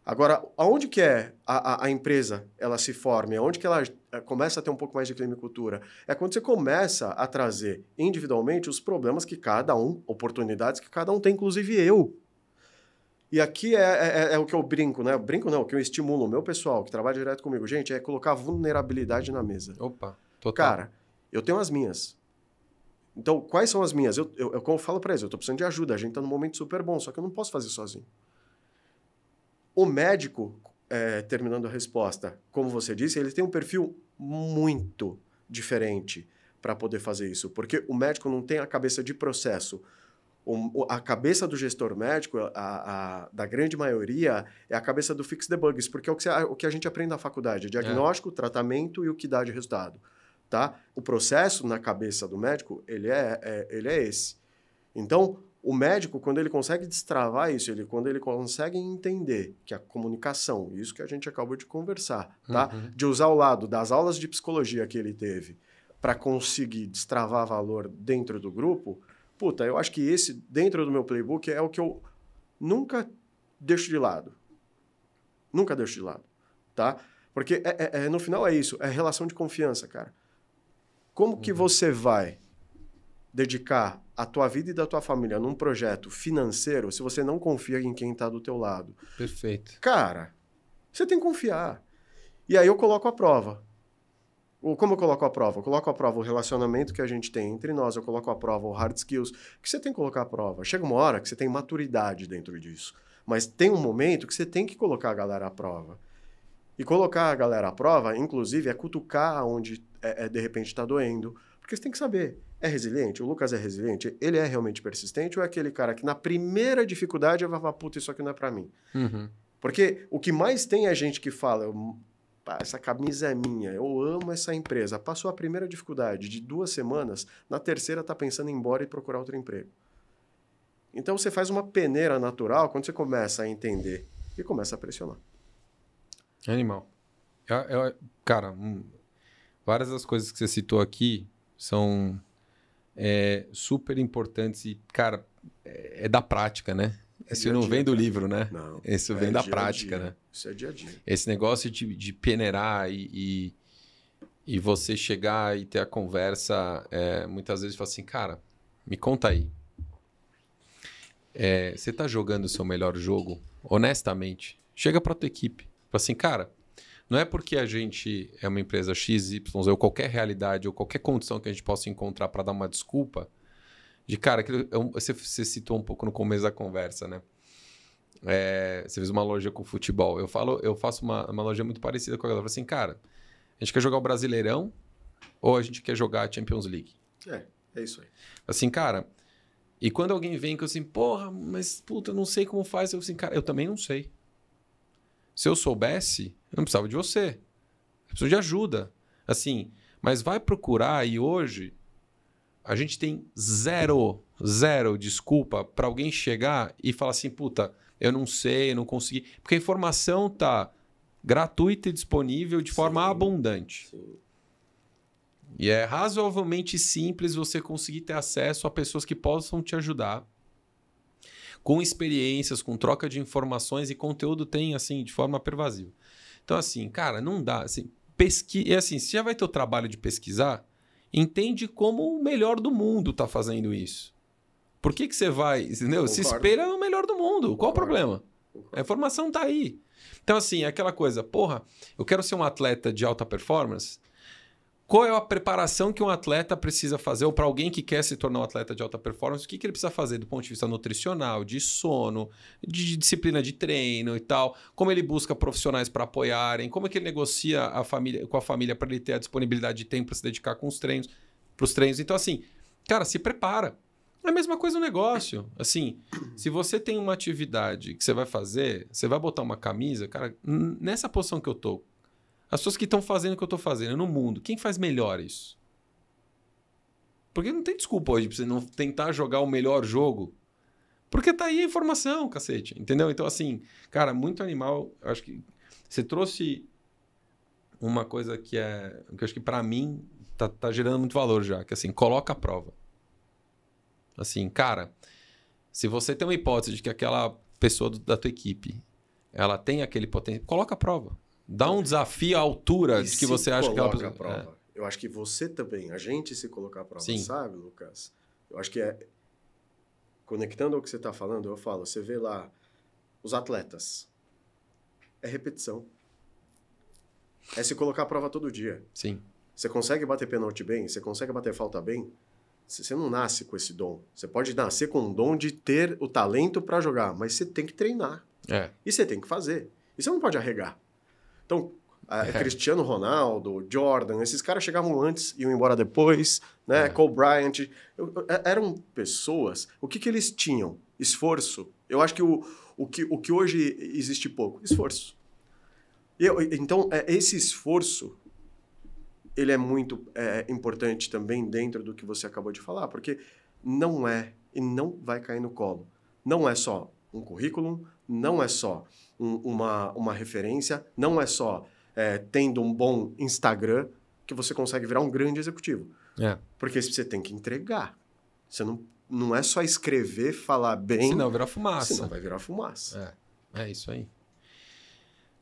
Agora, aonde que a empresa ela se forma? Aonde que ela começa a ter um pouco mais de clima e cultura? É quando você começa a trazer individualmente os problemas que cada um, oportunidades que cada um tem, inclusive eu. E aqui é o que eu brinco, né? Brinco não, o que eu estimulo o meu pessoal que trabalha direto comigo. Gente, é colocar vulnerabilidade na mesa. Opa, total. Cara, eu tenho as minhas. Então, quais são as minhas? Como eu falo para eles, eu tô precisando de ajuda. A gente tá num momento super bom, só que eu não posso fazer sozinho. O médico, terminando a resposta, como você disse, ele tem um perfil muito diferente para poder fazer isso. Porque o médico não tem a cabeça de processo. A cabeça do gestor médico, da grande maioria, é a cabeça do fix the bugs, porque é o que a gente aprende na faculdade. Diagnóstico, tratamento e o que dá de resultado. Tá? O processo na cabeça do médico, ele é esse. Então, o médico, quando ele consegue destravar isso, quando ele consegue entender que a comunicação, isso que a gente acabou de conversar, tá? De usar o lado das aulas de psicologia que ele teve para conseguir destravar valor dentro do grupo, puta, eu acho que esse, dentro do meu playbook, é o que eu nunca deixo de lado. Nunca deixo de lado, tá? Porque no final é isso, é relação de confiança, cara. Como que você vai dedicar a tua vida e da tua família num projeto financeiro se você não confia em quem está do teu lado? Perfeito. Cara, você tem que confiar. E aí eu coloco a prova. Como eu coloco a prova? Eu coloco a prova o relacionamento que a gente tem entre nós, eu coloco a prova o hard skills, que você tem que colocar a prova. Chega uma hora que você tem maturidade dentro disso. Mas tem um momento que você tem que colocar a galera à prova. E colocar a galera à prova, inclusive, é cutucar onde de repente está doendo. Porque você tem que saber, é resiliente? O Lucas é resiliente? Ele é realmente persistente ou é aquele cara que na primeira dificuldade vai falar, puta, isso aqui não é pra mim? Porque o que mais tem é gente que fala, essa camisa é minha, eu amo essa empresa. Passou a primeira dificuldade de 2 semanas, na terceira tá pensando em ir embora e procurar outro emprego. Então você faz uma peneira natural quando você começa a entender e começa a pressionar. Animal. Cara, várias das coisas que você citou aqui são super importantes e, cara, é da prática, né? Isso não vem do livro, né? Não. Isso vem da prática, né? Isso é dia a dia. Esse negócio de peneirar e você chegar e ter a conversa, muitas vezes fala assim, cara, me conta aí. Você tá jogando o seu melhor jogo, honestamente? Chega pra tua equipe. Fala assim, cara, não é porque a gente é uma empresa XY ou qualquer realidade ou qualquer condição que a gente possa encontrar para dar uma desculpa de, cara, você citou um pouco no começo da conversa, né? Você fez uma analogia com o futebol. Eu faço uma analogia muito parecida com a galera. Eu falo assim, cara, a gente quer jogar o Brasileirão ou a gente quer jogar a Champions League? É isso aí. Assim, cara, e quando alguém vem que eu assim, porra, mas puta, eu não sei como faz. Eu assim, cara, eu também não sei. Se eu soubesse, eu não precisava de você. Eu preciso de ajuda. Assim, mas vai procurar e hoje a gente tem zero desculpa para alguém chegar e falar assim, puta, eu não sei, eu não consegui. Porque a informação tá gratuita e disponível de forma abundante. Sim. E é razoavelmente simples você conseguir ter acesso a pessoas que possam te ajudar. Com experiências, com troca de informações e conteúdo tem, assim, de forma pervasiva. Então, assim, cara, não dá. Assim, e assim, se já vai ter o trabalho de pesquisar, entende como o melhor do mundo está fazendo isso. Por que você vai, entendeu? Concordo. Se espelha no melhor do mundo. Qual o problema? Concordo. A informação está aí. Então, assim, aquela coisa, porra, eu quero ser um atleta de alta performance. qual é a preparação que um atleta precisa fazer, ou para alguém que quer se tornar um atleta de alta performance, o que ele precisa fazer do ponto de vista nutricional, de sono, de disciplina de treino e tal, como ele busca profissionais para apoiarem, como é que ele negocia com a família para ele ter a disponibilidade de tempo para se dedicar para os treinos. Então, assim, cara, se prepara. É a mesma coisa no negócio. Assim, se você tem uma atividade que você vai fazer, você vai botar uma camisa, cara, nessa posição que eu tô, as pessoas que estão fazendo o que eu estou fazendo no mundo, quem faz melhor isso? Porque não tem desculpa hoje pra você não tentar jogar o melhor jogo. Porque tá aí a informação, cacete. Entendeu? Então, assim, cara, muito animal. Eu acho que você trouxe uma coisa que eu acho que pra mim tá gerando muito valor já. Que assim, coloca a prova. Assim, cara, se você tem uma hipótese de que aquela pessoa da tua equipe, ela tem aquele potencial, coloca a prova. Dá um desafio à altura de que você acha que ela coloca a prova. Eu acho que você também, a gente se colocar a prova, Sim. sabe, Lucas? Eu acho que conectando ao que você está falando, eu falo, você vê lá os atletas. É repetição. É se colocar a prova todo dia. Sim. Você consegue bater pênalti bem? Você consegue bater falta bem? Você não nasce com esse dom. Você pode nascer com o dom de ter o talento para jogar, mas você tem que treinar. E você tem que fazer. E você não pode arregar. Então, Cristiano Ronaldo, Jordan, esses caras chegavam antes e iam embora depois, né? Kobe Bryant. Eram pessoas... O que eles tinham? Esforço. Eu acho que o que hoje existe pouco. Esforço. Então, esse esforço, ele é muito importante também dentro do que você acabou de falar, porque não e não vai cair no colo. Não é só um currículo, não é só uma referência, não é só tendo um bom Instagram que você consegue virar um grande executivo. Porque você tem que entregar. Você não é só escrever, falar bem... Senão virar fumaça. Senão vai virar fumaça. É isso aí.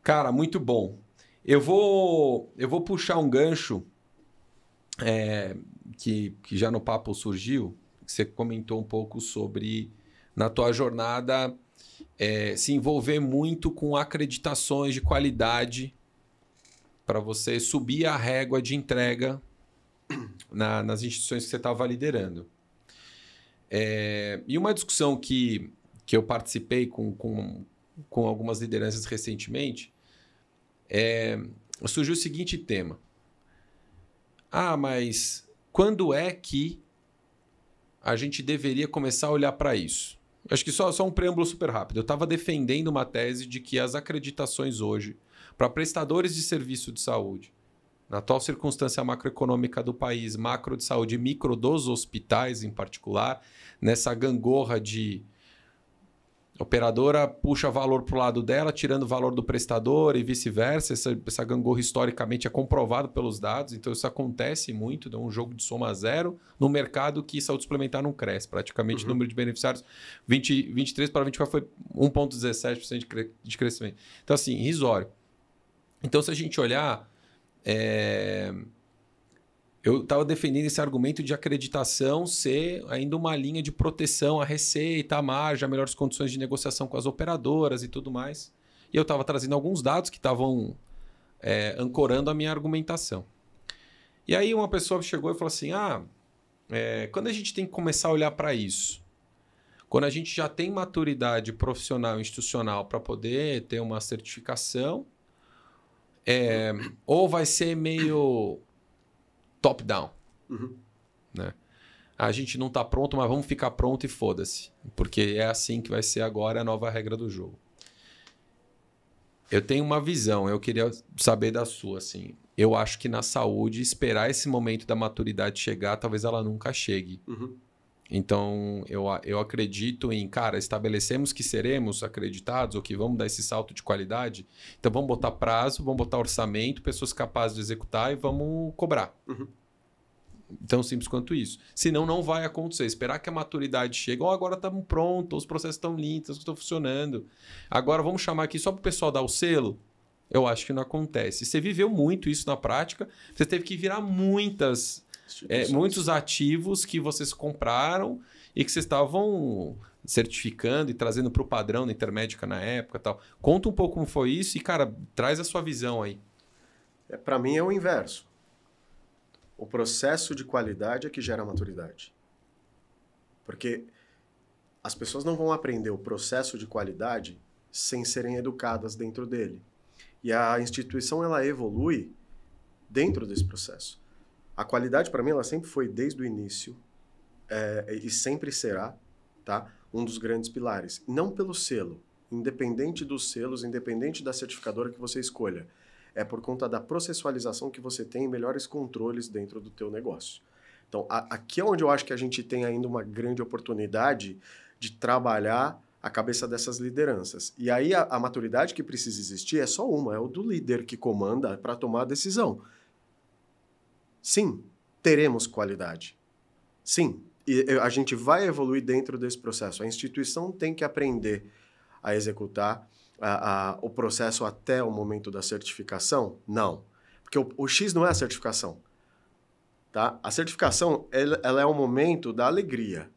Cara, muito bom. Eu vou puxar um gancho que já no papo surgiu, que você comentou um pouco sobre, na tua jornada, se envolver muito com acreditações de qualidade para você subir a régua de entrega nas instituições que você estava liderando. E uma discussão que eu participei com algumas lideranças recentemente, surgiu o seguinte tema. Mas quando é que a gente deveria começar a olhar para isso? Acho que só um preâmbulo super rápido. Eu estava defendendo uma tese de que as acreditações hoje para prestadores de serviço de saúde, na atual circunstância macroeconômica do país, macro de saúde e micro dos hospitais em particular, nessa gangorra de operadora puxa valor para o lado dela, tirando o valor do prestador e vice-versa. Essa gangorra historicamente é comprovado pelos dados, então isso acontece muito, é um jogo de soma zero no mercado que saúde suplementar não cresce. Praticamente o número de beneficiários 23 para 24 foi 1,17% de crescimento. Então, assim, irrisório. Então, se a gente olhar, eu estava defendendo esse argumento de acreditação ser ainda uma linha de proteção à receita, à margem, a melhores condições de negociação com as operadoras e tudo mais. E eu estava trazendo alguns dados que estavam ancorando a minha argumentação. E aí uma pessoa chegou e falou assim, quando a gente tem que começar a olhar para isso? Quando a gente já tem maturidade profissional e institucional para poder ter uma certificação, ou vai ser meio top-down. Né? A gente não está pronto, mas vamos ficar pronto e foda-se. Porque é assim que vai ser agora a nova regra do jogo. Eu tenho uma visão, eu queria saber da sua. Assim. Eu acho que na saúde, esperar esse momento da maturidade chegar, talvez ela nunca chegue. Então, eu acredito em, estabelecemos que seremos acreditados ou que vamos dar esse salto de qualidade. Então, vamos botar prazo, vamos botar orçamento, pessoas capazes de executar e vamos cobrar. Tão simples quanto isso. Senão, não vai acontecer. Esperar que a maturidade chegue. Agora estamos prontos, os processos estão lindos, as coisas estão funcionando. Agora, vamos chamar aqui só para o pessoal dar o selo? Eu acho que não acontece. Você viveu muito isso na prática. Você teve que virar muitos ativos que vocês compraram e que vocês estavam certificando e trazendo para o padrão da Intermédica na época e tal. Conta um pouco como foi isso e, traz a sua visão aí. Para mim é o inverso. O processo de qualidade é que gera maturidade. Porque as pessoas não vão aprender o processo de qualidade sem serem educadas dentro dele. E a instituição, ela evolui dentro desse processo. A qualidade, para mim, ela sempre foi, desde o início, e sempre será, tá? Um dos grandes pilares. Não pelo selo, independente dos selos, independente da certificadora que você escolha. É por conta da processualização que você tem melhores controles dentro do teu negócio. Então, aqui é onde eu acho que a gente tem ainda uma grande oportunidade de trabalhar a cabeça dessas lideranças. E aí a maturidade que precisa existir é só uma, é o do líder que comanda para tomar a decisão. Sim, teremos qualidade. Sim, e a gente vai evoluir dentro desse processo. A instituição tem que aprender a executar o processo até o momento da certificação? Não. Porque o X não é a certificação. Tá? A certificação ela é o momento da alegria.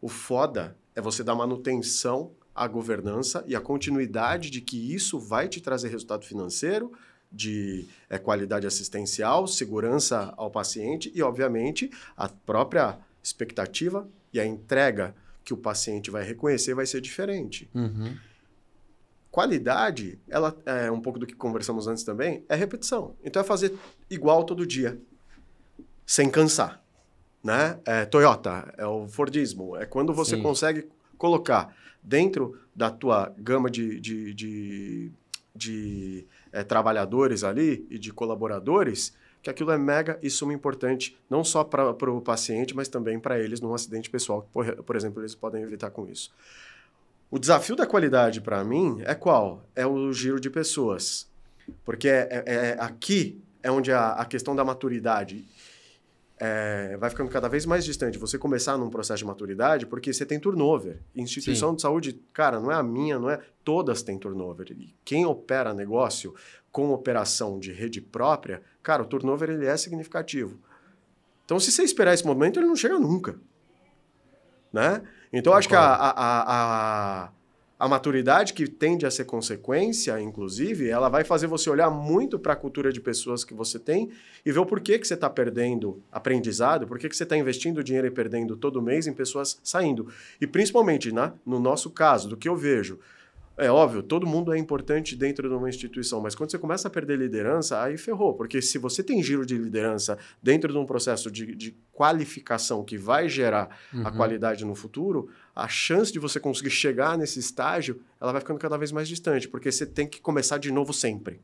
O foda é você dar manutenção à governança e à continuidade de que isso vai te trazer resultado financeiro, de qualidade assistencial, segurança ao paciente e, obviamente, a própria expectativa e a entrega que o paciente vai reconhecer vai ser diferente. Uhum. Qualidade, ela é um pouco do que conversamos antes também, é repetição. Então é fazer igual todo dia, sem cansar. Né? É Toyota, é o Fordismo. É quando você consegue colocar dentro da tua gama de trabalhadores ali e de colaboradores, que aquilo é mega e suma importante, não só para o paciente, mas também para eles num acidente pessoal, que, por exemplo, eles podem evitar com isso. O desafio da qualidade, para mim, é qual? É o giro de pessoas. Porque aqui é onde a questão da maturidade vai ficando cada vez mais distante. Você começar num processo de maturidade, porque você tem turnover. Instituição de saúde, cara, não é a minha, não é... Todas têm turnover. E quem opera negócio com operação de rede própria, cara, o turnover ele é significativo. Então, se você esperar esse momento, ele não chega nunca. Né? Então, eu acho que a maturidade que tende a ser consequência, inclusive, ela vai fazer você olhar muito para a cultura de pessoas que você tem e ver o porquê que você está perdendo aprendizado, por que você está investindo dinheiro e perdendo todo mês em pessoas saindo. E principalmente, né, no nosso caso, do que eu vejo, é óbvio, todo mundo é importante dentro de uma instituição, mas quando você começa a perder liderança, aí ferrou. Porque se você tem giro de liderança dentro de um processo de qualificação que vai gerar a qualidade no futuro, a chance de você conseguir chegar nesse estágio, ela vai ficando cada vez mais distante, porque você tem que começar de novo sempre.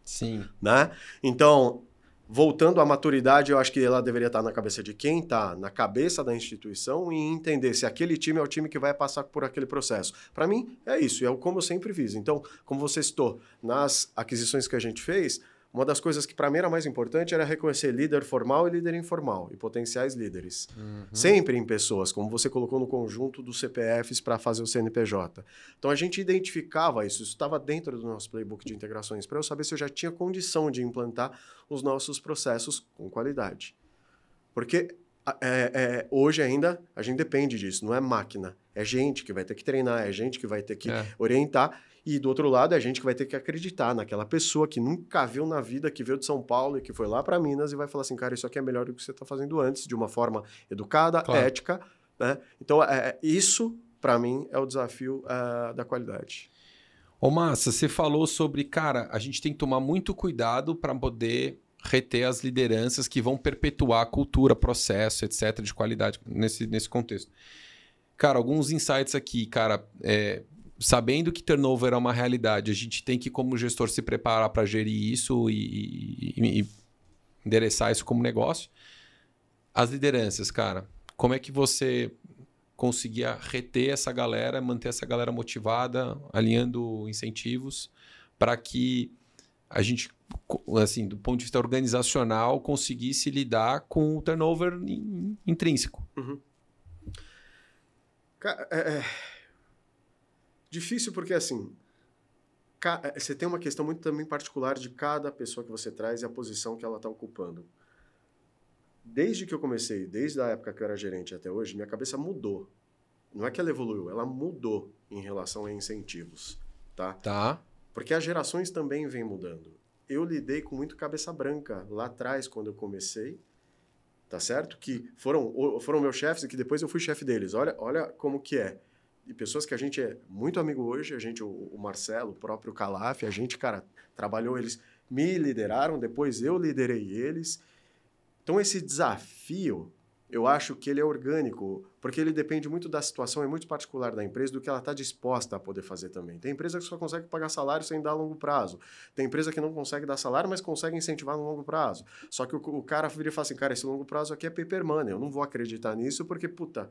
Sim. Né? Então, voltando à maturidade, eu acho que ela deveria estar na cabeça de quem está na cabeça da instituição e entender se aquele time é o time que vai passar por aquele processo. Para mim, é isso. É como eu sempre fiz. Então, como você citou, nas aquisições que a gente fez, uma das coisas que para mim era mais importante era reconhecer líder formal e líder informal e potenciais líderes. Sempre em pessoas, como você colocou no conjunto dos CPFs para fazer o CNPJ. Então, a gente identificava isso estava dentro do nosso playbook de integrações, para eu saber se eu já tinha condição de implantar os nossos processos com qualidade. Porque hoje ainda a gente depende disso, não é máquina. É gente que vai ter que treinar, é gente que vai ter que orientar. E do outro lado, é a gente que vai ter que acreditar naquela pessoa que nunca viu na vida, que veio de São Paulo e que foi lá para Minas e vai falar assim, cara, isso aqui é melhor do que você está fazendo antes, de uma forma educada, ética. Né? Então, isso, para mim, é o desafio da qualidade. Ô, Massa, você falou sobre, cara, a gente tem que tomar muito cuidado para poder reter as lideranças que vão perpetuar a cultura, processo, etc., de qualidade nesse contexto. Cara, alguns insights aqui, cara... Sabendo que turnover é uma realidade, a gente tem que, como gestor, se preparar para gerir isso e endereçar isso como negócio. As lideranças, cara, como é que você conseguia reter essa galera, manter essa galera motivada, alinhando incentivos para que a gente, assim, do ponto de vista organizacional, conseguisse lidar com o turnover intrínseco? Cara, difícil porque, assim, você tem uma questão muito também particular de cada pessoa que você traz e a posição que ela está ocupando. Desde que eu comecei, desde a época que eu era gerente até hoje, minha cabeça mudou. Não é que ela evoluiu, ela mudou em relação a incentivos, tá? Tá. Porque as gerações também vêm mudando. eu lidei com muito cabeça branca lá atrás, quando eu comecei, tá certo? Que foram meus chefes e que depois eu fui chefe deles. Olha como que é. E pessoas que a gente é muito amigo hoje, o Marcelo, o próprio Calaf, a gente, cara, trabalhou, eles me lideraram, depois eu liderei eles. Então, esse desafio, eu acho que ele é orgânico, porque ele depende muito da situação, é muito particular da empresa, do que ela está disposta a poder fazer também. Tem empresa que só consegue pagar salário sem dar a longo prazo. Tem empresa que não consegue dar salário, mas consegue incentivar no longo prazo. Só que o cara vira e fala assim, cara, esse longo prazo aqui é paper money, eu não vou acreditar nisso, porque, puta,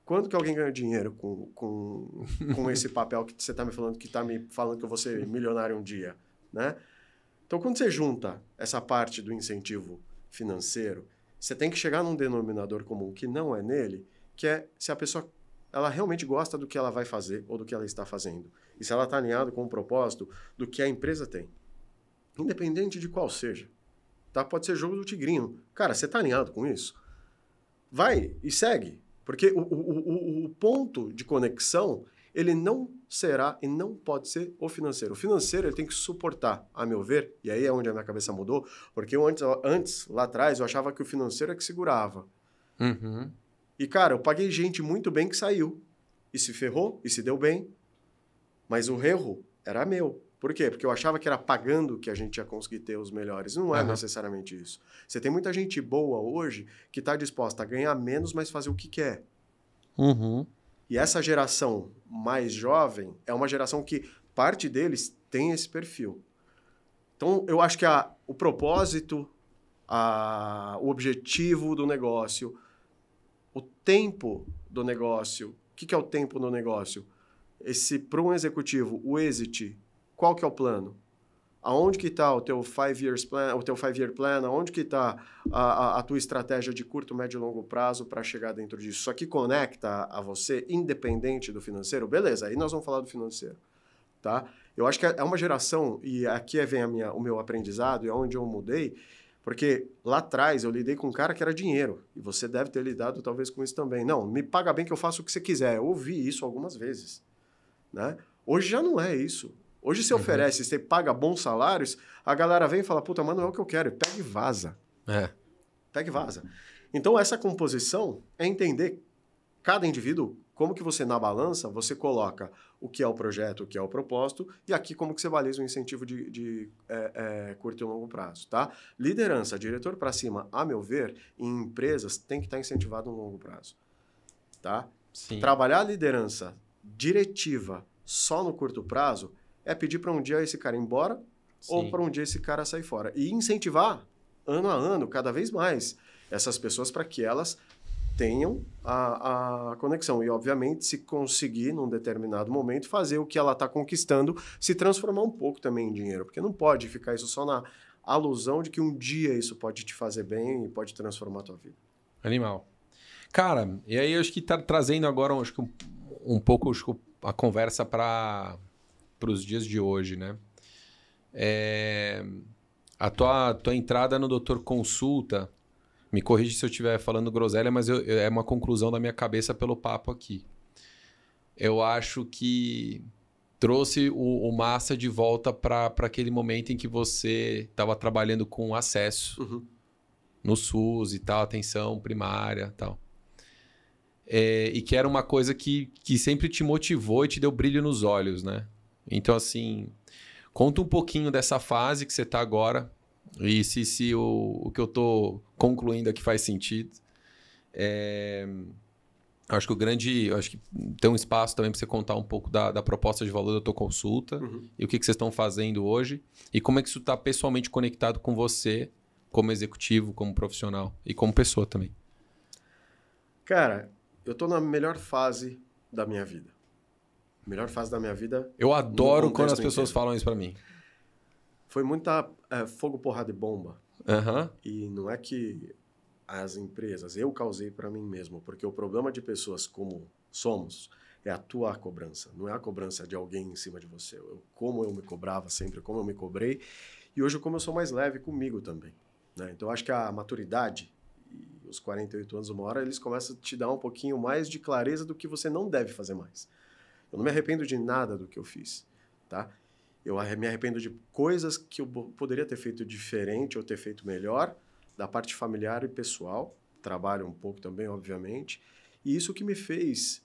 quando que alguém ganha dinheiro com esse papel que você está me falando, que eu vou ser milionário um dia, né? Então, quando você junta essa parte do incentivo financeiro, você tem que chegar num denominador comum que não é nele, que é se a pessoa ela realmente gosta do que ela vai fazer ou do que ela está fazendo. E se ela está alinhada com o propósito do que a empresa tem. Independente de qual seja. Tá? Pode ser jogo do tigrinho. Cara, você está alinhado com isso? Vai e segue. Porque o ponto de conexão, ele não será e não pode ser o financeiro. O financeiro ele tem que suportar, a meu ver, e aí é onde a minha cabeça mudou, porque eu antes, lá atrás, eu achava que o financeiro é que segurava. Uhum. E, cara, eu paguei gente muito bem que saiu, e se ferrou, e se deu bem, mas o erro era meu. Por quê? Porque eu achava que era pagando que a gente ia conseguir ter os melhores. Não é necessariamente isso. Você tem muita gente boa hoje que está disposta a ganhar menos, mas fazer o que quer. Uhum. E essa geração mais jovem é uma geração que parte deles tem esse perfil. Então, eu acho que o propósito, o objetivo do negócio, o tempo do negócio. O que é o tempo no negócio? Para um executivo, o exit, qual que é o plano? Aonde que está o teu 5-year plan, aonde que está a tua estratégia de curto, médio e longo prazo para chegar dentro disso? Isso aqui conecta a você, independente do financeiro? Beleza, aí nós vamos falar do financeiro. Tá? Eu acho que é uma geração, e aqui vem o meu aprendizado, e é onde eu mudei, porque lá atrás eu lidei com um cara que era dinheiro, e você deve ter lidado talvez com isso também. Não, me paga bem que eu faço o que você quiser. Eu ouvi isso algumas vezes. Né? Hoje já não é isso. Hoje você oferece, você paga bons salários, a galera vem e fala, puta, mas não é o que eu quero, pega e vaza. Pega e vaza. Então essa composição é entender cada indivíduo, como que você na balança, você coloca o que é o projeto, o que é o propósito, e aqui como que você baliza o incentivo de curto e longo prazo. Tá? Liderança, diretor para cima, a meu ver, em empresas tem que estar incentivado no longo prazo. Tá? Sim. Trabalhar a liderança diretiva só no curto prazo é pedir para um dia esse cara ir embora ou para um dia esse cara sair fora. E incentivar, ano a ano, cada vez mais, essas pessoas para que elas tenham a conexão. E, obviamente, se conseguir, num determinado momento, fazer o que ela está conquistando, se transformar um pouco também em dinheiro. Porque não pode ficar isso só na alusão de que um dia isso pode te fazer bem e pode transformar a tua vida. Animal. Cara, e aí eu acho que tá trazendo agora acho que um pouco a conversa para os dias de hoje, né? A tua entrada no Doutor Consulta, me corrige se eu estiver falando groselha, mas é uma conclusão da minha cabeça pelo papo aqui. Eu acho que trouxe o Massa de volta para aquele momento em que você estava trabalhando com acesso no SUS e tal, atenção primária e tal. E que era uma coisa que sempre te motivou e te deu brilho nos olhos, né? Então, assim, conta um pouquinho dessa fase que você está agora e se o que eu estou concluindo aqui faz sentido. Acho que acho que tem um espaço também para você contar um pouco da proposta de valor da tua consulta e o que vocês estão fazendo hoje e como é que isso está pessoalmente conectado com você como executivo, como profissional e como pessoa também. Cara, eu tô na melhor fase da minha vida. Melhor fase da minha vida. Eu adoro quando as pessoas falam isso pra mim. Foi muita fogo, porrada e bomba. Uhum. E não é que as empresas, eu causei para mim mesmo, porque o problema de pessoas como somos é a tua cobrança, não é a cobrança de alguém em cima de você. Como eu me cobrava sempre, como eu me cobrei, e hoje como eu sou mais leve comigo também. Né? Então, eu acho que a maturidade e os 48 anos, uma hora, eles começam a te dar um pouquinho mais de clareza do que você não deve fazer mais. Eu não me arrependo de nada do que eu fiz, tá? Eu me arrependo de coisas que eu poderia ter feito diferente ou ter feito melhor, da parte familiar e pessoal. Trabalho um pouco também, obviamente. E isso que me fez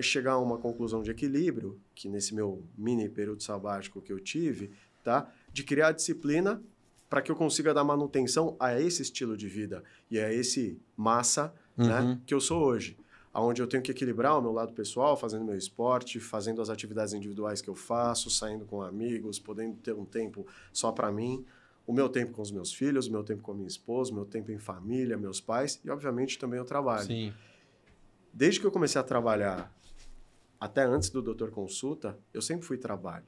chegar a uma conclusão de equilíbrio, que nesse meu mini período sabático que eu tive, tá? De criar disciplina para que eu consiga dar manutenção a esse estilo de vida e a esse massa, né, que eu sou hoje. Onde eu tenho que equilibrar o meu lado pessoal, fazendo meu esporte, fazendo as atividades individuais que eu faço, saindo com amigos, podendo ter um tempo só para mim, o meu tempo com os meus filhos, o meu tempo com a minha esposa, o meu tempo em família, meus pais e, obviamente, também o trabalho. Sim. Desde que eu comecei a trabalhar, até antes do Doutor Consulta, eu sempre fui trabalho.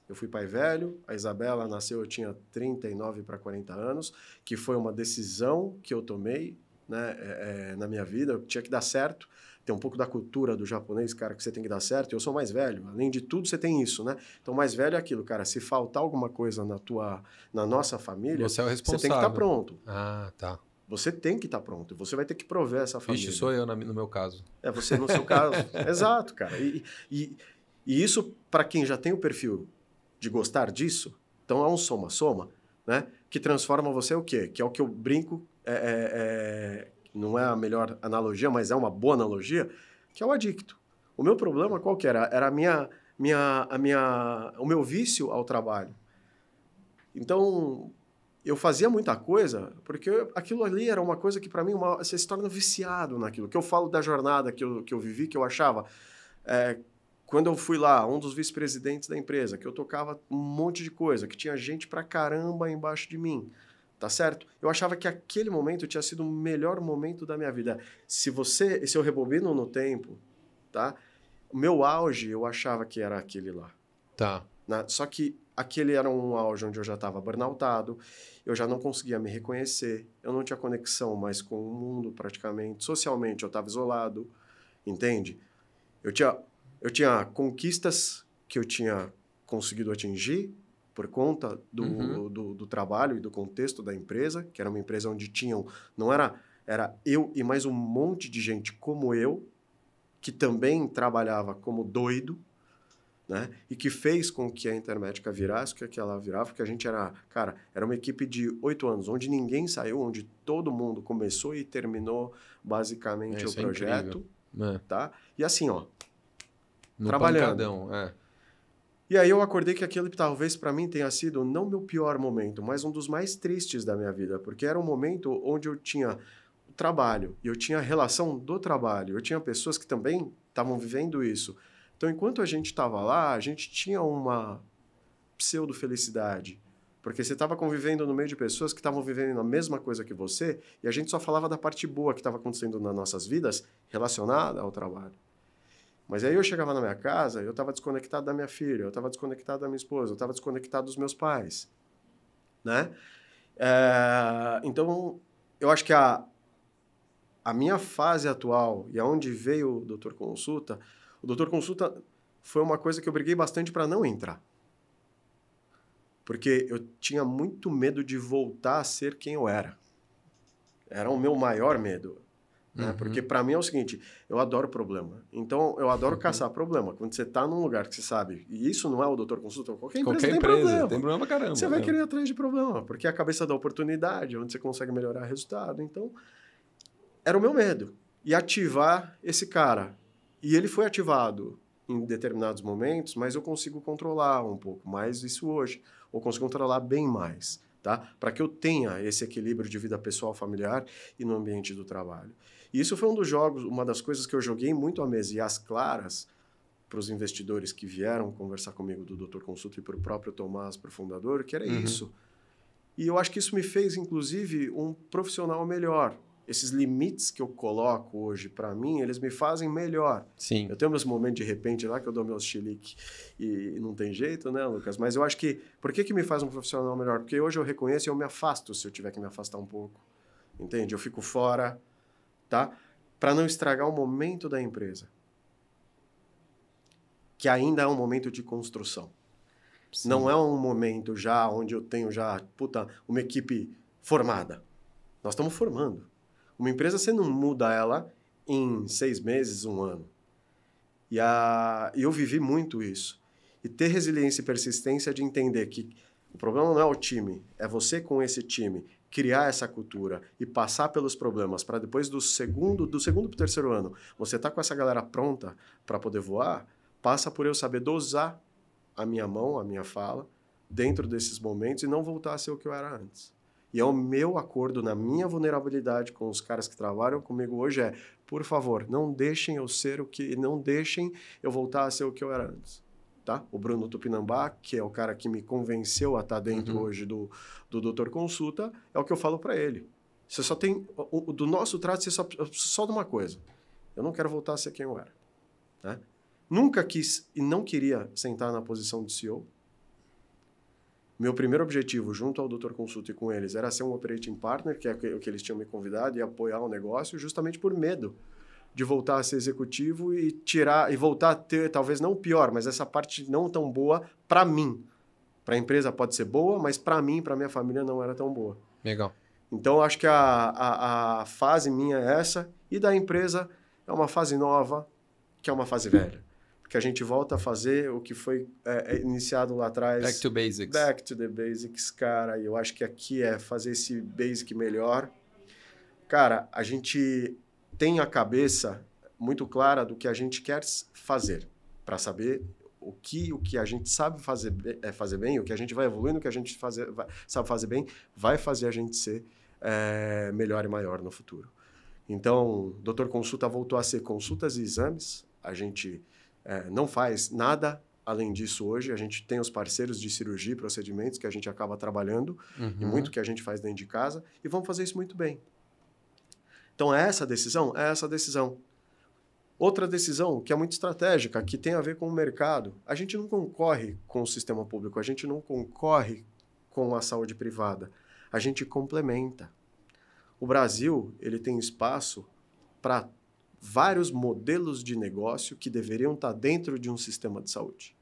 Eu fui pai velho, a Isabela nasceu, eu tinha 39 para 40 anos, que foi uma decisão que eu tomei, né, na minha vida, eu tinha que dar certo. Tem um pouco da cultura do japonês, cara, que você tem que dar certo. Eu sou mais velho. Além de tudo, você tem isso, né? Então, mais velho é aquilo, cara. Se faltar alguma coisa na nossa família, você é o responsável. Você tem que estar pronto. Ah, tá. Você tem que estar pronto. Você vai ter que prover essa família. Vixe, sou eu no meu caso. É você no seu caso. Exato, cara. E isso, para quem já tem o perfil de gostar disso, então é um soma-soma, né? Que transforma você o quê? Que é o que eu brinco... não é a melhor analogia, mas é uma boa analogia, que é o adicto. O meu problema qual que era? Era o meu vício ao trabalho. Então, eu fazia muita coisa, porque aquilo ali era uma coisa que, para mim, você se torna viciado naquilo. Que eu falo da jornada que eu vivi, que eu achava... quando eu fui lá, um dos vice-presidentes da empresa, que eu tocava um monte de coisa, que tinha gente pra caramba embaixo de mim. Tá certo? Eu achava que aquele momento tinha sido o melhor momento da minha vida. Se eu rebobino no tempo, tá? O meu auge, eu achava que era aquele lá. Tá. Né? Só que aquele era um auge onde eu já estava burnoutado, eu já não conseguia me reconhecer, eu não tinha conexão mais com o mundo praticamente, socialmente eu estava isolado, entende? Eu tinha conquistas que eu tinha conseguido atingir, por conta do trabalho e do contexto da empresa, que era uma empresa onde era eu e mais um monte de gente como eu, que também trabalhava como doido, né? E que fez com que a Intermédica virasse o que ela virava, porque a gente era uma equipe de 8 anos, onde ninguém saiu, onde todo mundo começou e terminou basicamente o projeto. Tá? E assim, ó, no trabalhando. Pancadão, E aí eu acordei que aquele talvez para mim tenha sido não meu pior momento, mas um dos mais tristes da minha vida, porque era um momento onde eu tinha o trabalho, e eu tinha a relação do trabalho, eu tinha pessoas que também estavam vivendo isso. Então, enquanto a gente estava lá, a gente tinha uma pseudo-felicidade, porque você estava convivendo no meio de pessoas que estavam vivendo a mesma coisa que você, e a gente só falava da parte boa que estava acontecendo nas nossas vidas relacionada ao trabalho. Mas aí eu chegava na minha casa, eu estava desconectado da minha filha, eu estava desconectado da minha esposa, eu estava desconectado dos meus pais, né? Então, eu acho que a minha fase atual e aonde veio o Doutor Consulta foi uma coisa que eu briguei bastante para não entrar. Porque eu tinha muito medo de voltar a ser quem eu era. Era o meu maior medo. Né? Porque para mim é o seguinte, eu adoro problema. Então, eu adoro caçar problema. Quando você está num lugar que você sabe, e isso não é o Doutor Consulta, qualquer empresa tem problema. Tem problema pra caramba. Você vai querer ir atrás de problema, porque é a cabeça da oportunidade, onde você consegue melhorar resultado. Então, era o meu medo. E ativar esse cara. E ele foi ativado em determinados momentos, mas eu consigo controlar um pouco mais isso hoje. Ou consigo controlar bem mais. Tá? Para que eu tenha esse equilíbrio de vida pessoal, familiar e no ambiente do trabalho. E isso foi um dos jogos, uma das coisas que eu joguei muito à mesa e às claras para os investidores que vieram conversar comigo do Doutor Consulta e para o próprio Tomás, para o fundador, que era isso. E eu acho que isso me fez, inclusive, um profissional melhor. Esses limites que eu coloco hoje para mim, eles me fazem melhor. Sim. Eu tenho meus momentos de repente lá que eu dou meus chilique e não tem jeito, né, Lucas? Mas eu acho que... Por que me faz um profissional melhor? Porque hoje eu reconheço e eu me afasto se eu tiver que me afastar um pouco. Entende? Eu fico fora, tá? Para não estragar o momento da empresa. Que ainda é um momento de construção. Sim. Não é um momento já onde eu tenho uma equipe formada. Nós estamos formando. Uma empresa, você não muda ela em 6 meses, 1 ano. E eu vivi muito isso. e ter resiliência e persistência de entender que o problema não é o time, é você com esse time criar essa cultura e passar pelos problemas para depois do segundo para o terceiro ano, você tá com essa galera pronta para poder voar, passa por eu saber dosar a minha mão, a minha fala, dentro desses momentos e não voltar a ser o que eu era antes. E é o meu acordo na minha vulnerabilidade com os caras que trabalham comigo hoje por favor, não deixem eu ser o que, não deixem eu voltar a ser o que eu era antes. Tá? O Bruno Tupinambá, que é o cara que me convenceu a estar dentro hoje do Doutor Consulta, é o que eu falo para ele. Você só tem... do nosso trato, você só de uma coisa. Eu não quero voltar a ser quem eu era. Né? Nunca quis e não queria sentar na posição de CEO. Meu primeiro objetivo, junto ao Doutor Consulta e com eles, era ser um operating partner, que é o que eles tinham me convidado, e apoiar o negócio, justamente por medo de voltar a ser executivo e voltar a ter, talvez não o pior, mas essa parte não tão boa para mim. Para a empresa pode ser boa, mas para mim, para minha família, não era tão boa. Legal. Então, eu acho que a fase minha é essa, e da empresa é uma fase nova, que é uma fase velha. Porque a gente volta a fazer o que foi iniciado lá atrás. Back to basics. Back to the basics, cara. E eu acho que aqui é fazer esse basic melhor. Cara, a gente tem a cabeça muito clara do que a gente quer fazer, para saber o que a gente sabe fazer bem, o que a gente vai evoluindo, o que a gente sabe fazer bem, vai fazer a gente ser melhor e maior no futuro. Então, Doutor Consulta voltou a ser consultas e exames. A gente não faz nada além disso hoje. A gente tem os parceiros de cirurgia e procedimentos que a gente acaba trabalhando, e muito que a gente faz dentro de casa, e vamos fazer isso muito bem. Então, é essa decisão? É essa decisão. Outra decisão que é muito estratégica, que tem a ver com o mercado. A gente não concorre com o sistema público, a gente não concorre com a saúde privada. A gente complementa. O Brasil, ele tem espaço para vários modelos de negócio que deveriam estar dentro de um sistema de saúde.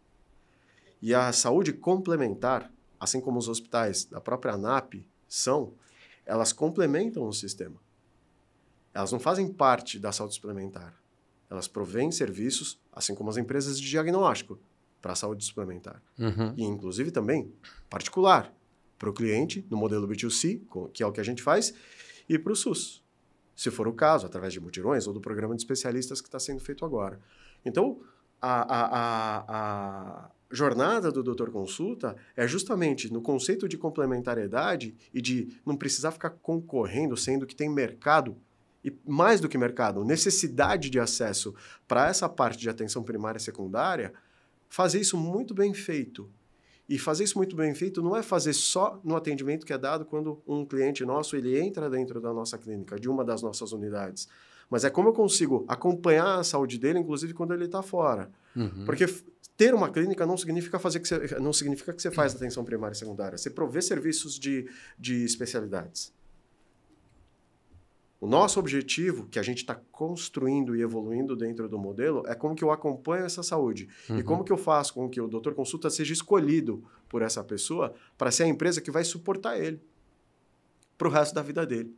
E a saúde complementar, assim como os hospitais da própria ANAP elas complementam o sistema. Elas não fazem parte da saúde suplementar. Elas provêm serviços, assim como as empresas de diagnóstico, para a saúde suplementar. E, inclusive, também particular, para o cliente, no modelo B2C, que é o que a gente faz, e para o SUS, se for o caso, através de mutirões ou do programa de especialistas que está sendo feito agora. Então, a jornada do Doutor Consulta é justamente no conceito de complementariedade e de não precisar ficar concorrendo, sendo que tem mercado, e mais do que mercado, necessidade de acesso para essa parte de atenção primária e secundária, fazer isso muito bem feito. E fazer isso muito bem feito não é fazer só no atendimento que é dado quando um cliente nosso ele entra dentro da nossa clínica, de uma das nossas unidades. Mas é como eu consigo acompanhar a saúde dele, inclusive quando ele está fora. Porque ter uma clínica não significa que você faz atenção primária e secundária. Você provê serviços de especialidades. O nosso objetivo, que a gente está construindo e evoluindo dentro do modelo, é como que eu acompanho essa saúde. E como que eu faço com que o Doutor Consulta seja escolhido por essa pessoa para ser a empresa que vai suportar ele para o resto da vida dele.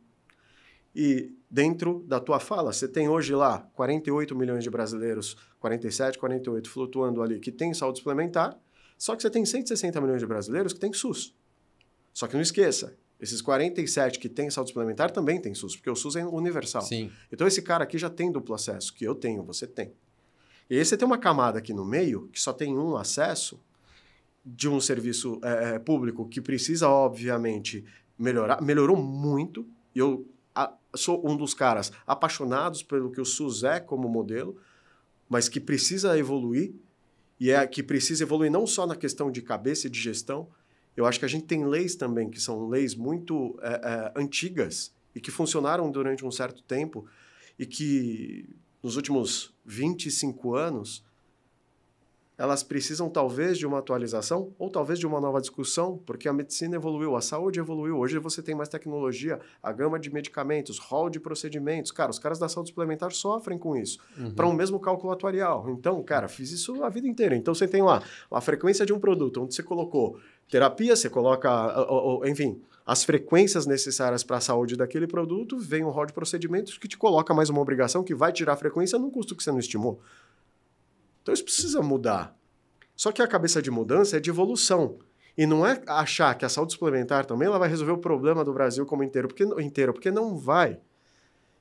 E dentro da tua fala, você tem hoje lá 48 milhões de brasileiros, 47, 48, flutuando ali, que tem saúde suplementar, só que você tem 160 milhões de brasileiros que tem SUS. Só que não esqueça, esses 47 que têm saúde suplementar também tem SUS, porque o SUS é universal. Sim. Então, esse cara aqui já tem duplo acesso, que eu tenho, você tem. E aí você tem uma camada aqui no meio, que só tem um acesso de um serviço público que precisa, obviamente, melhorar. Melhorou muito, e eu sou um dos caras apaixonados pelo que o SUS é como modelo, mas que precisa evoluir, e que precisa evoluir não só na questão de cabeça e de gestão. Eu acho que a gente tem leis também, que são leis muito antigas e que funcionaram durante um certo tempo e que, nos últimos 25 anos, elas precisam talvez de uma atualização ou talvez de uma nova discussão, porque a medicina evoluiu, a saúde evoluiu. Hoje você tem mais tecnologia, a gama de medicamentos, rol de procedimentos. Cara, os caras da saúde suplementar sofrem com isso, para um mesmo cálculo atuarial. Então, cara, fiz isso a vida inteira. Então, você tem lá a frequência de um produto, onde você colocou terapia, você coloca, enfim, as frequências necessárias para a saúde daquele produto, vem um rol de procedimentos que te coloca mais uma obrigação que vai tirar a frequência num custo que você não estimou. Então, isso precisa mudar. Só que a cabeça de mudança é de evolução. E não é achar que a saúde suplementar também ela vai resolver o problema do Brasil como inteiro, porque não vai.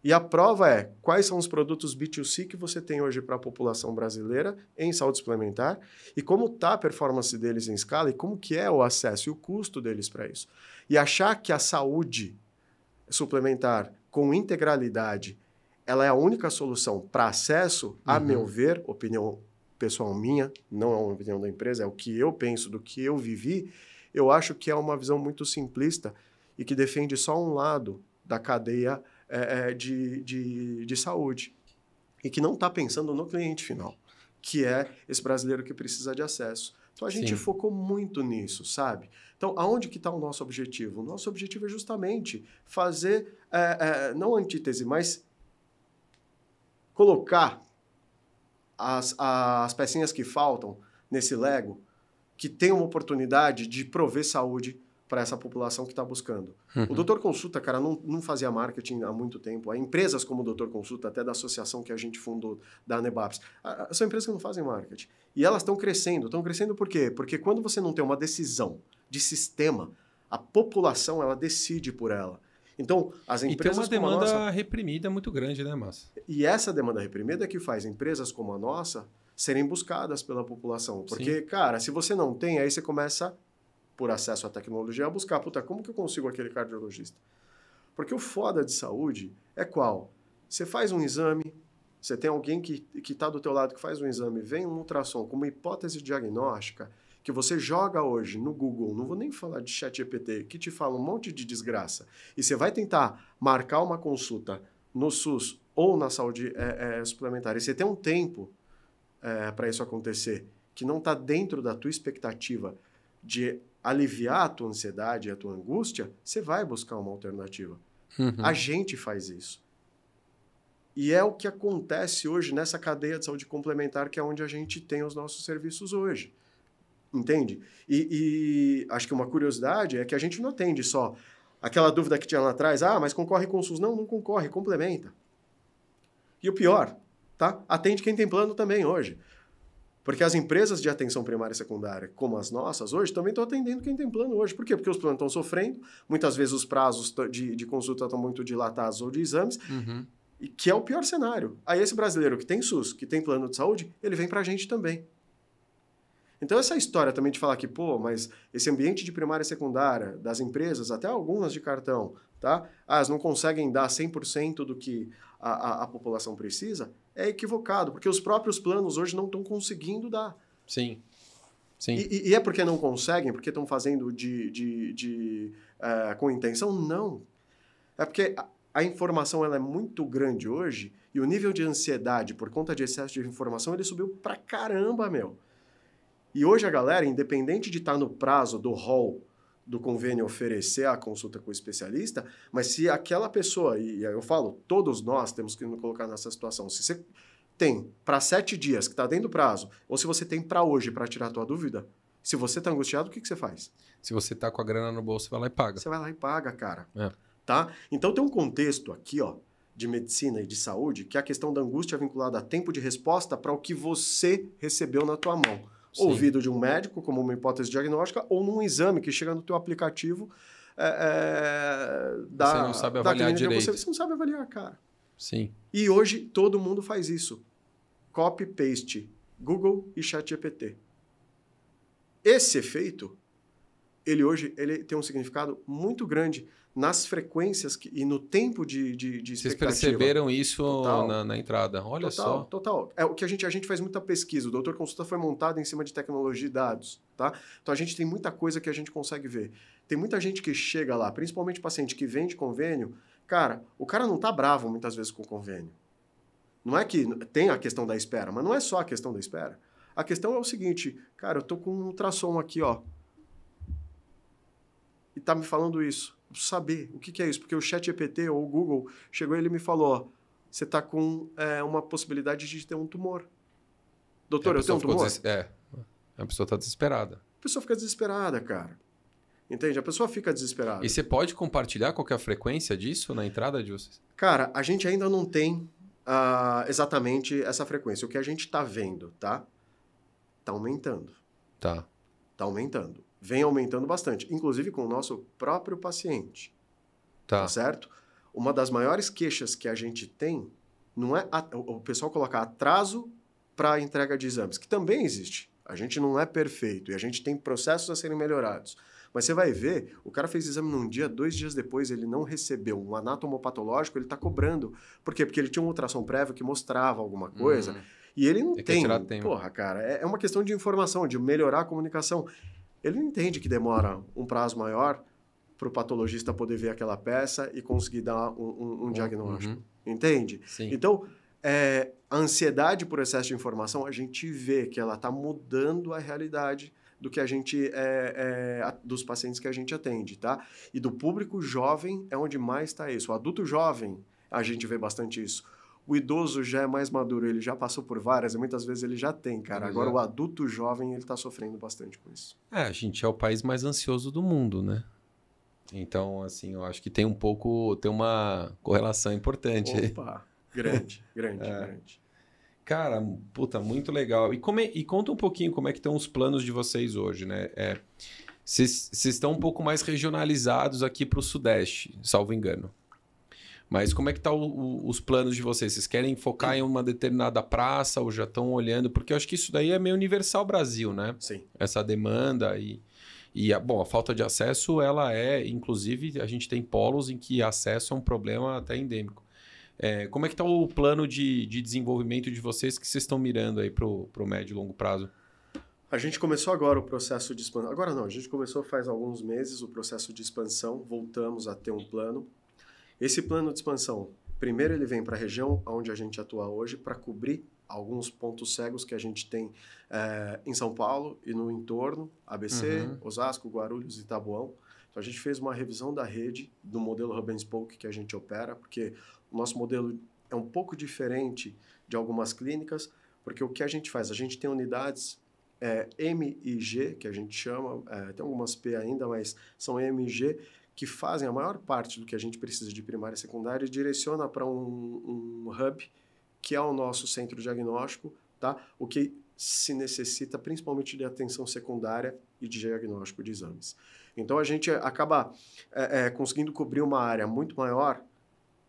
E a prova é quais são os produtos B2C que você tem hoje para a população brasileira em saúde suplementar e como está a performance deles em escala e como que é o acesso e o custo deles para isso. E achar que a saúde suplementar com integralidade ela é a única solução para acesso, a meu ver, opinião pessoal minha, não é uma opinião da empresa, é o que eu penso, do que eu vivi, eu acho que é uma visão muito simplista e que defende só um lado da cadeia de saúde e que não está pensando no cliente final, que é esse brasileiro que precisa de acesso. Então, a gente focou muito nisso, sabe? Então, aonde que está o nosso objetivo? O nosso objetivo é justamente fazer, não antítese, mas colocar as pecinhas que faltam nesse Lego, que tem uma oportunidade de prover saúde para essa população que está buscando. O Doutor Consulta, cara, não fazia marketing há muito tempo. Há empresas como o Doutor Consulta, até da associação que a gente fundou, da Anebaps, são empresas que não fazem marketing. E elas estão crescendo. Estão crescendo por quê? Porque quando você não tem uma decisão de sistema, a população ela decide por ela. Então, as empresas e tem uma como demanda a nossa... reprimida muito grande, né, Márcio? E essa demanda reprimida é que faz empresas como a nossa serem buscadas pela população. Porque, cara, se você não tem, aí você começa... por acesso à tecnologia, a buscar, como que eu consigo aquele cardiologista? Porque o foda de saúde é qual? Você faz um exame, você tem alguém que está do teu lado que faz um exame, vem um ultrassom com uma hipótese diagnóstica que você joga hoje no Google, não vou nem falar de ChatGPT, que te fala um monte de desgraça, e você vai tentar marcar uma consulta no SUS ou na saúde suplementar, e você tem um tempo para isso acontecer, que não está dentro da tua expectativa de aliviar a tua ansiedade e a tua angústia, você vai buscar uma alternativa. A gente faz isso. E é o que acontece hoje nessa cadeia de saúde complementar, que é onde a gente tem os nossos serviços hoje. Entende? E acho que uma curiosidade é que a gente não atende só aquela dúvida que tinha lá atrás, mas concorre com o SUS. Não concorre, complementa. E o pior, tá? Atende quem tem plano também hoje. Porque as empresas de atenção primária e secundária, como as nossas hoje, também estão atendendo quem tem plano hoje. Por quê? Porque os planos estão sofrendo, muitas vezes os prazos de consulta estão muito dilatados ou de exames, e que é o pior cenário. Aí esse brasileiro que tem SUS, que tem plano de saúde, ele vem para a gente também. Então essa história também de falar que, mas esse ambiente de primária e secundária, das empresas, até algumas de cartão, tá? Elas não conseguem dar 100% do que a população precisa, é equivocado, porque os próprios planos hoje não estão conseguindo dar. Sim. E é porque não conseguem, porque estão fazendo com intenção? Não. É porque a informação ela é muito grande hoje e o nível de ansiedade por conta de excesso de informação ele subiu pra caramba, meu. E hoje a galera, independente de estar no prazo do rol do convênio oferecer a consulta com o especialista, mas se aquela pessoa, e eu falo, todos nós temos que nos colocar nessa situação, se você tem para 7 dias, que está dentro do prazo, ou se você tem para hoje para tirar a tua dúvida, se você está angustiado, o que você faz? Se você está com a grana no bolso, você vai lá e paga. Você vai lá e paga, cara. Tá? Então tem um contexto aqui, de medicina e de saúde, que é a questão da angústia vinculada a tempo de resposta para o que você recebeu na tua mão. Sim. Ouvido de um médico, como uma hipótese diagnóstica, ou num exame que chega no teu aplicativo você não sabe avaliar direito. Você não sabe avaliar, cara. Sim. E hoje todo mundo faz isso. Copy, paste, Google e ChatGPT. Esse efeito, ele tem um significado muito grande nas frequências e no tempo de expectativa. Vocês perceberam isso na entrada? Olha só. Total. É o que a gente faz muita pesquisa. O Doutor Consulta foi montado em cima de tecnologia e dados, tá? Então a gente tem muita coisa que a gente consegue ver. Tem muita gente que chega lá, principalmente paciente que vende convênio, cara, o cara não tá bravo muitas vezes com o convênio. Não é que tem a questão da espera, mas não é só a questão da espera. A questão é o seguinte, cara, eu tô com um ultrassom aqui, e tá me falando isso. Eu preciso saber o que é isso, porque o ChatGPT ou o Google chegou e ele me falou, você tá com uma possibilidade de ter um tumor. Doutor, eu tenho um tumor? A pessoa tá desesperada. A pessoa fica desesperada, cara. Entende? A pessoa fica desesperada. E você pode compartilhar qual que é a frequência disso na entrada de vocês? Cara, a gente ainda não tem exatamente essa frequência. O que a gente tá vendo, tá? Tá aumentando. Tá. Está aumentando. Vem aumentando bastante, inclusive com o nosso próprio paciente. Tá. Tá certo? Uma das maiores queixas que a gente tem não é o pessoal colocar atraso para a entrega de exames, que também existe. A gente não é perfeito e a gente tem processos a serem melhorados. Mas você vai ver, o cara fez exame num dia, 2 dias depois ele não recebeu um anátomo-patológico, ele está cobrando. Por quê? Porque ele tinha um ultrassom prévio que mostrava alguma coisa e ele não tem. Porra, cara, é uma questão de informação, de melhorar a comunicação. Ele não entende que demora um prazo maior para o patologista poder ver aquela peça e conseguir dar um diagnóstico. Entende? Sim. Então, a ansiedade por excesso de informação, a gente vê que ela está mudando a realidade do que a gente dos pacientes que a gente atende, tá? E do público jovem é onde mais está isso. O adulto jovem, a gente vê bastante isso. O idoso já é mais maduro, ele já passou por várias e muitas vezes ele já tem, cara. Agora, o adulto jovem, ele está sofrendo bastante com isso. A gente é o país mais ansioso do mundo, né? Então, assim, eu acho que tem uma correlação importante. Opa, grande. Cara, puta, muito legal. E conta um pouquinho como é que estão os planos de vocês hoje, né? Vocês estão um pouco mais regionalizados aqui para o Sudeste, salvo engano. Mas como é que estão os planos de vocês? Vocês querem focar em uma determinada praça ou já estão olhando? Porque eu acho que isso daí é meio universal Brasil, né? Sim. Essa demanda a falta de acesso, ela inclusive, a gente tem polos em que acesso é um problema até endêmico. Como é que está o plano de desenvolvimento de vocês que vocês estão mirando aí para o médio e longo prazo? A gente começou agora o processo de expansão. Agora não, a gente começou faz alguns meses o processo de expansão, voltamos a ter um plano. Esse plano de expansão, primeiro ele vem para a região onde a gente atua hoje para cobrir alguns pontos cegos que a gente tem em São Paulo e no entorno, ABC, Osasco, Guarulhos e Taboão. Então a gente fez uma revisão da rede, do modelo Hub and Spoke que a gente opera, porque o nosso modelo é um pouco diferente de algumas clínicas, porque o que a gente faz? A gente tem unidades M e G, que a gente chama, tem algumas P ainda, mas são M e G, que fazem a maior parte do que a gente precisa de primária e secundária e direciona para um hub, que é o nosso centro diagnóstico, tá? O que se necessita principalmente de atenção secundária e de diagnóstico de exames. Então, a gente acaba conseguindo cobrir uma área muito maior,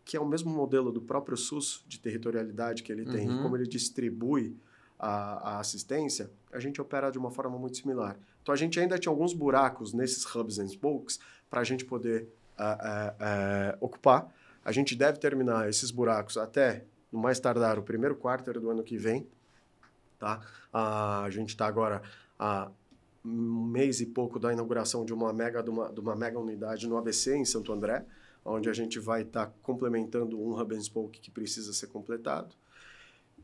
que é o mesmo modelo do próprio SUS, de territorialidade que ele tem, e como ele distribui a assistência, a gente opera de uma forma muito similar. Então, a gente ainda tinha alguns buracos nesses hubs and spokes para a gente poder ocupar. A gente deve terminar esses buracos até, no mais tardar, o primeiro quarto do ano que vem. Tá? A gente está agora há um mês e pouco da inauguração de uma mega unidade no ABC, em Santo André, onde a gente vai estar complementando um hub and spoke que precisa ser completado.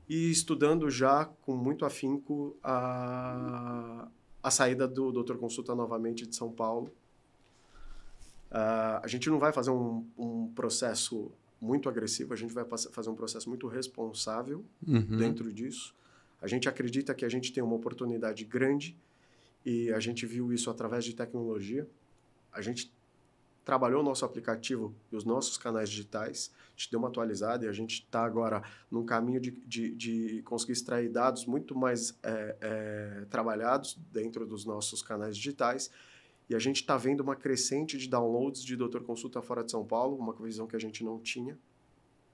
E estudando já com muito afinco a saída do Doutor Consulta novamente de São Paulo. A gente não vai fazer um processo muito agressivo, a gente vai fazer um processo muito responsável dentro disso. A gente acredita que a gente tem uma oportunidade grande e a gente viu isso através de tecnologia. A gente trabalhou o nosso aplicativo e os nossos canais digitais, a gente deu uma atualizada e a gente está agora num caminho de conseguir extrair dados muito mais trabalhados dentro dos nossos canais digitais e a gente está vendo uma crescente de downloads de Doutor Consulta fora de São Paulo, uma visão que a gente não tinha.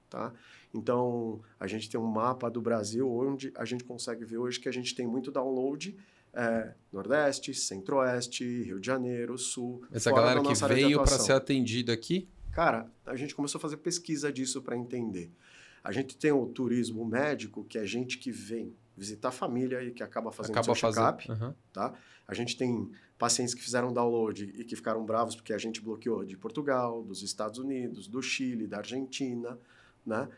Tá? Então, a gente tem um mapa do Brasil onde a gente consegue ver hoje que a gente tem muito download Nordeste, Centro-Oeste, Rio de Janeiro, Sul. Essa galera que veio para ser atendida aqui? Cara, a gente começou a fazer pesquisa disso para entender. A gente tem o turismo médico, que é gente que vem visitar a família e que acaba fazendo seu check-up. Tá? A gente tem pacientes que fizeram download e que ficaram bravos porque a gente bloqueou de Portugal, dos Estados Unidos, do Chile, da Argentina, né?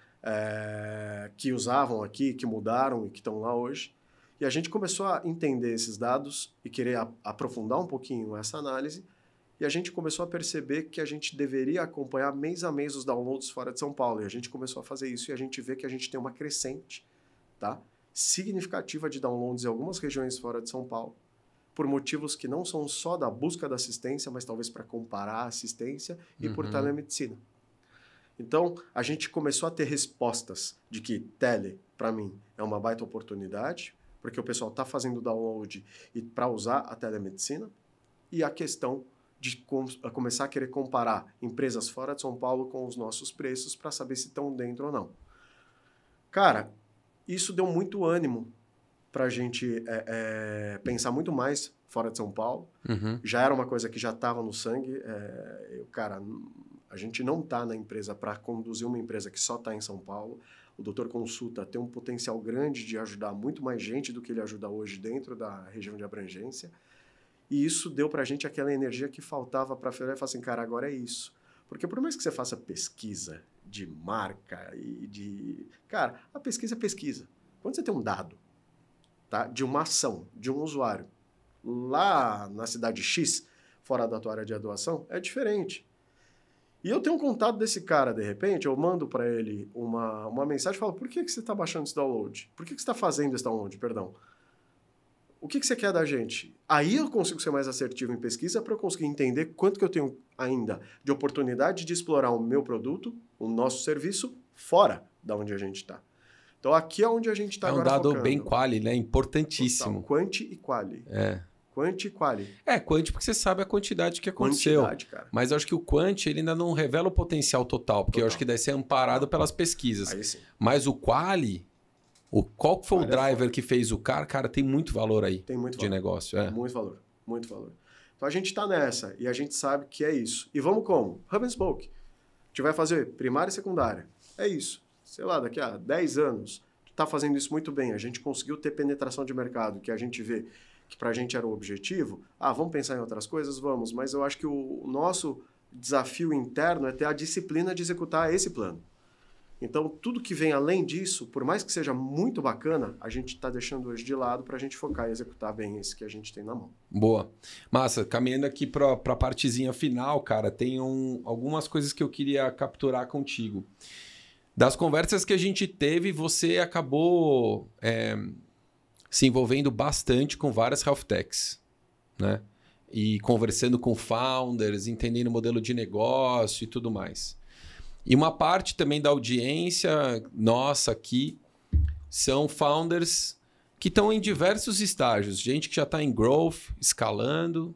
Que usavam aqui, que mudaram e que estão lá hoje. E a gente começou a entender esses dados e querer aprofundar um pouquinho essa análise. E a gente começou a perceber que a gente deveria acompanhar mês a mês os downloads fora de São Paulo. E a gente começou a fazer isso e a gente vê que a gente tem uma crescente, tá? Significativa de downloads em algumas regiões fora de São Paulo, por motivos que não são só da busca da assistência, mas talvez para comparar a assistência e por telemedicina. Então, a gente começou a ter respostas de que tele, para mim, é uma baita oportunidade, porque o pessoal está fazendo download e para usar a telemedicina, e a questão de começar a querer comparar empresas fora de São Paulo com os nossos preços para saber se estão dentro ou não. Cara, isso deu muito ânimo para a gente pensar muito mais fora de São Paulo. Uhum. Já era uma coisa que já estava no sangue. Cara, a gente não está na empresa para conduzir uma empresa que só está em São Paulo. O Doutor Consulta tem um potencial grande de ajudar muito mais gente do que ele ajuda hoje dentro da região de abrangência. E isso deu para a gente aquela energia que faltava para falar assim, cara, agora é isso. Porque por mais que você faça pesquisa de marca e de... Cara, a pesquisa é pesquisa. Quando você tem um dado, tá, de uma ação, de um usuário, lá na cidade X, fora da tua área de atuação, é diferente. E eu tenho um contato desse cara, de repente, eu mando para ele uma mensagem e falo, por que você está baixando esse download? Por que você está fazendo esse download, perdão? O que você quer da gente? Aí eu consigo ser mais assertivo em pesquisa para eu conseguir entender quanto que eu tenho ainda de oportunidade de explorar o meu produto, o nosso serviço, fora da onde a gente está. Então, aqui é onde a gente está agora focando. É um dado bem quali, né? Importantíssimo. Total. Quanti e quali. Quanti e quali. Quanti porque você sabe a quantidade que aconteceu. Quantidade, cara. Mas eu acho que o quanti ele ainda não revela o potencial total, porque eu acho que deve ser amparado pelas pesquisas. Aí sim. Mas o quali, qual foi o driver que fez o cara, tem muito valor aí. Tem muito de valor. Negócio. Muito valor, muito valor. Então a gente está nessa e a gente sabe que é isso. E vamos como? Hub and Spoke. A gente vai fazer primária e secundária. É isso. Sei lá, daqui a 10 anos, está fazendo isso muito bem. A gente conseguiu ter penetração de mercado, que a gente vê que para a gente era o objetivo. Vamos pensar em outras coisas? Vamos. Mas eu acho que o nosso desafio interno é ter a disciplina de executar esse plano. Então, tudo que vem além disso, por mais que seja muito bacana, a gente está deixando hoje de lado para a gente focar e executar bem esse que a gente tem na mão. Boa. Massa, caminhando aqui para a partezinha final, cara, tem algumas coisas que eu queria capturar contigo. Das conversas que a gente teve, você acabou se envolvendo bastante com várias health techs, né? E conversando com founders, entendendo o modelo de negócio e tudo mais. E uma parte também da audiência nossa aqui são founders que estão em diversos estágios. Gente que já está em growth, escalando.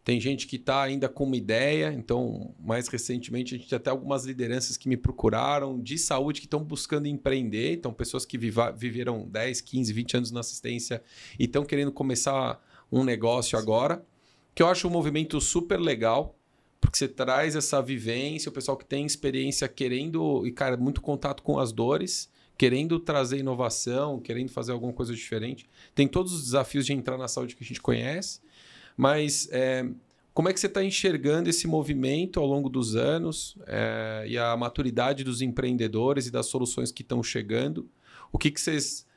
Tem gente que está ainda com uma ideia. Então, mais recentemente, a gente tem até algumas lideranças que me procuraram de saúde que estão buscando empreender. Então, pessoas que viveram 10, 15, 20 anos na assistência e estão querendo começar um negócio agora. Que eu acho um movimento super legal. Porque você traz essa vivência, o pessoal que tem experiência querendo, e cara, muito contato com as dores, querendo trazer inovação, querendo fazer alguma coisa diferente. Tem todos os desafios de entrar na saúde que a gente conhece, mas como é que você está enxergando esse movimento ao longo dos anos e a maturidade dos empreendedores e das soluções que estão chegando? O que vocês...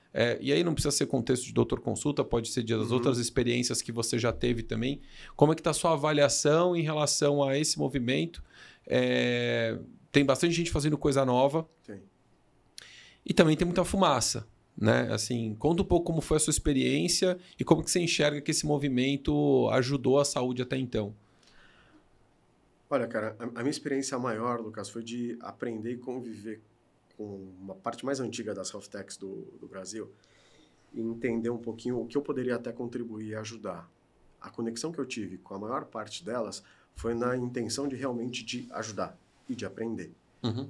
e aí não precisa ser contexto de Doutor Consulta, pode ser das outras experiências que você já teve também. Como é que está a sua avaliação em relação a esse movimento? Tem bastante gente fazendo coisa nova. Tem. E também tem muita fumaça, né? Assim, conta um pouco como foi a sua experiência e como que você enxerga que esse movimento ajudou a saúde até então. Olha, cara, a minha experiência maior, Lucas, foi de aprender e conviver com uma parte mais antiga das health techs do Brasil e entender um pouquinho o que eu poderia até contribuir e ajudar. A conexão que eu tive com a maior parte delas foi na intenção de realmente de ajudar e de aprender.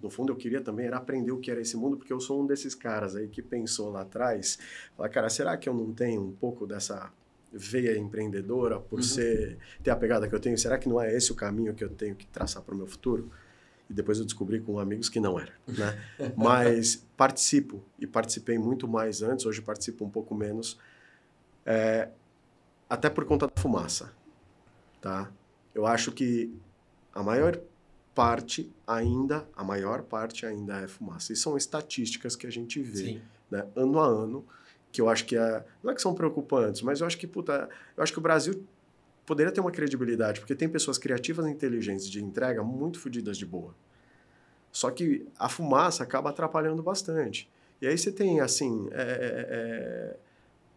No fundo, eu queria também era aprender o que era esse mundo, porque eu sou um desses caras aí que pensou lá atrás, falar, cara, será que eu não tenho um pouco dessa veia empreendedora por ter a pegada que eu tenho? Será que não é esse o caminho que eu tenho que traçar para o meu futuro? E depois eu descobri com amigos que não era, né? Mas participo, e participei muito mais antes, hoje participo um pouco menos, até por conta da fumaça, tá? Eu acho que a maior parte ainda é fumaça. E são estatísticas que a gente vê, né, ano a ano, que eu acho que não é que são preocupantes, mas eu acho que, eu acho que o Brasil poderia ter uma credibilidade, porque tem pessoas criativas e inteligentes de entrega muito fodidas de boa. Só que a fumaça acaba atrapalhando bastante. E aí você tem, assim,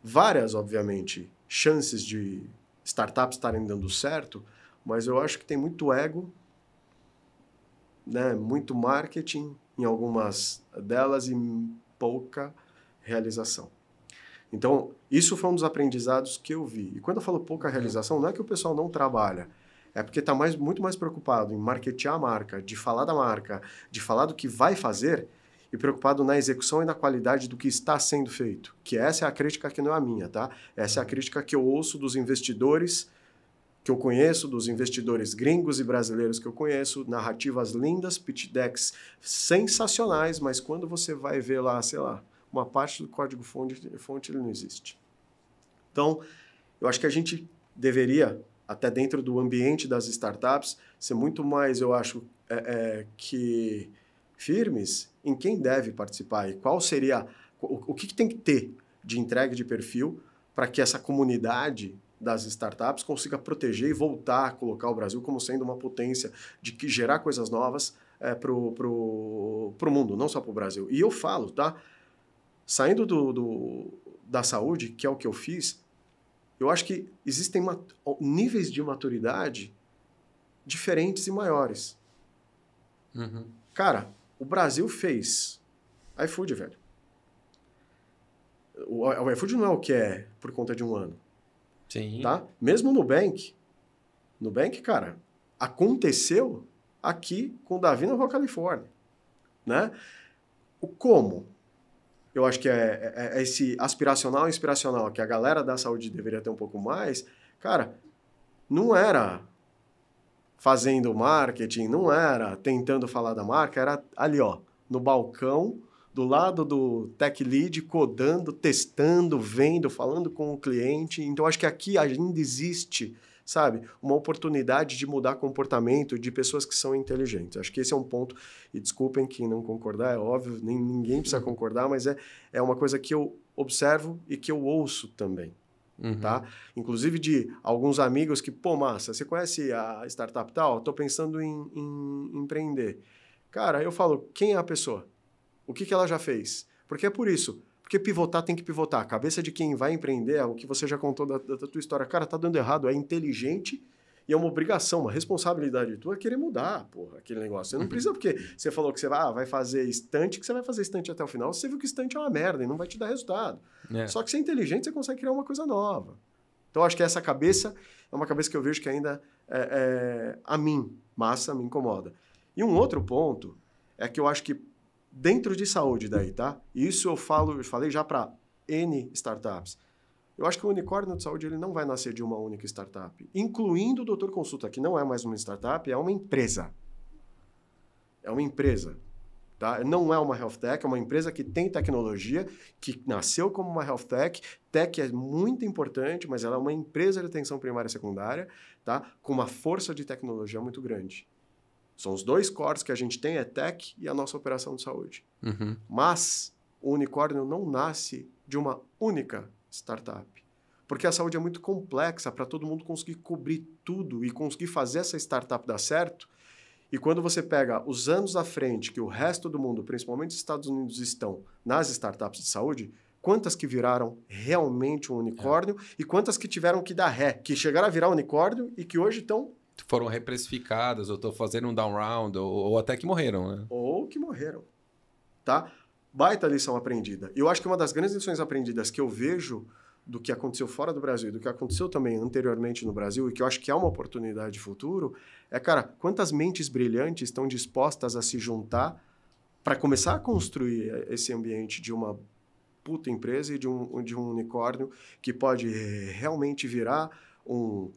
várias, obviamente, chances de startups estarem dando certo, mas eu acho que tem muito ego, né, muito marketing em algumas delas e pouca realização. Então, isso foi um dos aprendizados que eu vi. E quando eu falo pouca realização, não é que o pessoal não trabalha, é porque está muito mais preocupado em marketear a marca, de falar da marca, de falar do que vai fazer, e preocupado na execução e na qualidade do que está sendo feito. Que essa é a crítica que não é a minha, tá? Essa é a crítica que eu ouço dos investidores que eu conheço, dos investidores gringos e brasileiros que eu conheço, narrativas lindas, pitch decks sensacionais, mas quando você vai ver lá, sei lá, uma parte do código-fonte ele não existe. Então, eu acho que a gente deveria, até dentro do ambiente das startups, ser muito mais, eu acho, que firmes em quem deve participar e qual seria, o que tem que ter de entrega de perfil para que essa comunidade das startups consiga proteger e voltar a colocar o Brasil como sendo uma potência de que gerar coisas novas pro mundo, não só para o Brasil. E eu falo, tá? Saindo da saúde, que é o que eu fiz, eu acho que existem níveis de maturidade diferentes e maiores. Uhum. Cara, o Brasil fez iFood, velho. O iFood não é o que é por conta de um ano. Sim. Tá? Mesmo no Nubank, cara, aconteceu aqui com o Davi na Rua Califórnia. Né? O como? Eu acho que é esse aspiracional e inspiracional que a galera da saúde deveria ter um pouco mais. Cara, não era fazendo marketing, não era tentando falar da marca, era ali, ó, no balcão, do lado do tech lead, codando, testando, vendo, falando com o cliente. Então, acho que aqui ainda existe, sabe, uma oportunidade de mudar comportamento de pessoas que são inteligentes. Acho que esse é um ponto, e desculpem quem não concordar, é óbvio, ninguém precisa concordar, mas é uma coisa que eu observo e que eu ouço também. Uhum. Tá? Inclusive de alguns amigos que, pô, massa, você conhece a startup tal? Estou pensando em empreender. Cara, eu falo, quem é a pessoa? O que ela já fez? Porque é por isso. Porque pivotar tem que pivotar. A cabeça de quem vai empreender, é o que você já contou da tua história. Cara, tá dando errado, é inteligente e é uma obrigação, uma responsabilidade tua querer mudar, porra, aquele negócio. Você não precisa porque você falou que você vai fazer estante, que você vai fazer estante até o final. Você viu que estante é uma merda e não vai te dar resultado. Só que você é inteligente, você consegue criar uma coisa nova. Então, acho que essa cabeça é uma cabeça que eu vejo que ainda, a mim, massa, me incomoda. E um outro ponto é que eu acho que dentro de saúde daí, tá? Isso eu falei já para N startups. Eu acho que o unicórnio de saúde ele não vai nascer de uma única startup, incluindo o Doutor Consulta, que não é mais uma startup, é uma empresa. É uma empresa. Tá? Não é uma health tech, é uma empresa que tem tecnologia, que nasceu como uma health tech. Tech é muito importante, mas ela é uma empresa de atenção primária e secundária, tá? Com uma força de tecnologia muito grande. São os dois cores que a gente tem, é tech e a nossa operação de saúde. Uhum. Mas o unicórnio não nasce de uma única startup. Porque a saúde é muito complexa para todo mundo conseguir cobrir tudo e conseguir fazer essa startup dar certo. E quando você pega os anos à frente que o resto do mundo, principalmente os Estados Unidos, estão nas startups de saúde, quantas que viraram realmente um unicórnio e quantas que tiveram que dar ré, que chegaram a virar unicórnio e que hoje estão... Foram reprecificadas, ou estão fazendo um down round, ou até que morreram, né? Ou que morreram, tá? Baita lição aprendida. Eu acho que uma das grandes lições aprendidas que eu vejo do que aconteceu fora do Brasil, do que aconteceu também anteriormente no Brasil, e que eu acho que é uma oportunidade de futuro, cara, quantas mentes brilhantes estão dispostas a se juntar para começar a construir esse ambiente de uma puta empresa e de um unicórnio que pode realmente virar um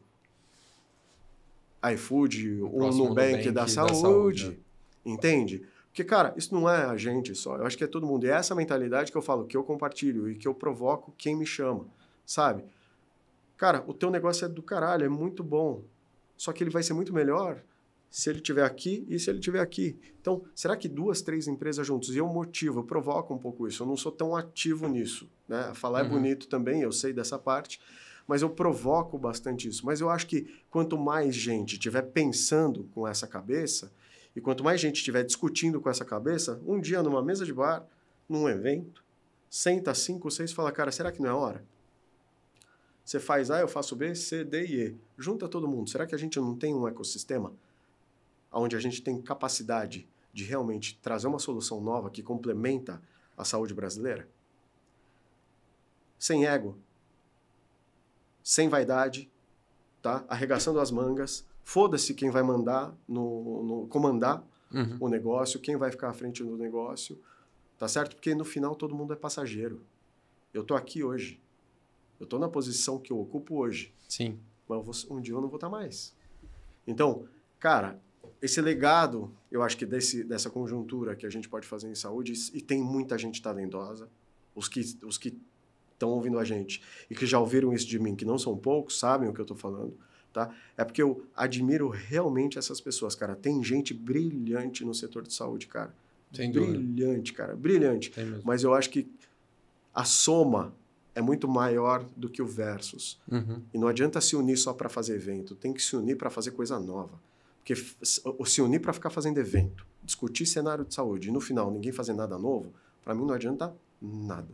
iFood, um Nubank da saúde, entende? Porque, cara, isso não é a gente só, eu acho que é todo mundo. E é essa mentalidade que eu falo, que eu compartilho e que eu provoco quem me chama, sabe? Cara, o teu negócio é do caralho, é muito bom, só que ele vai ser muito melhor se ele estiver aqui e se ele estiver aqui. Então, será que 2, 3 empresas juntos, e eu motivo, eu provoco um pouco isso, eu não sou tão ativo nisso, né? Falar é bonito também, eu sei dessa parte, mas eu provoco bastante isso. Mas eu acho que quanto mais gente estiver pensando com essa cabeça, e quanto mais gente estiver discutindo com essa cabeça, um dia numa mesa de bar, num evento, senta 5, 6 e fala, cara, será que não é hora? Você faz A, eu faço B, C, D e E. Junta todo mundo. Será que a gente não tem um ecossistema onde a gente tem capacidade de realmente trazer uma solução nova que complementa a saúde brasileira? sem ego, sem vaidade, tá? Arregaçando as mangas, foda-se quem vai mandar comandar o negócio, quem vai ficar à frente do negócio, tá certo? Porque no final todo mundo é passageiro. Eu tô aqui hoje, eu tô na posição que eu ocupo hoje. Sim. Mas um dia eu não vou estar mais. Então, cara, esse legado, eu acho que dessa conjuntura que a gente pode fazer em saúde, e tem muita gente talentosa, os que estão ouvindo a gente e que já ouviram isso de mim, que não são poucos, sabem o que eu estou falando, tá? É porque eu admiro realmente essas pessoas, cara. Tem gente brilhante no setor de saúde, cara. Sem dúvida. Brilhante, cara. Brilhante. Mas eu acho que a soma é muito maior do que o versus. E não adianta se unir só para fazer evento. Tem que se unir para fazer coisa nova. Porque se unir para ficar fazendo evento, discutir cenário de saúde e no final ninguém fazer nada novo, para mim não adianta nada.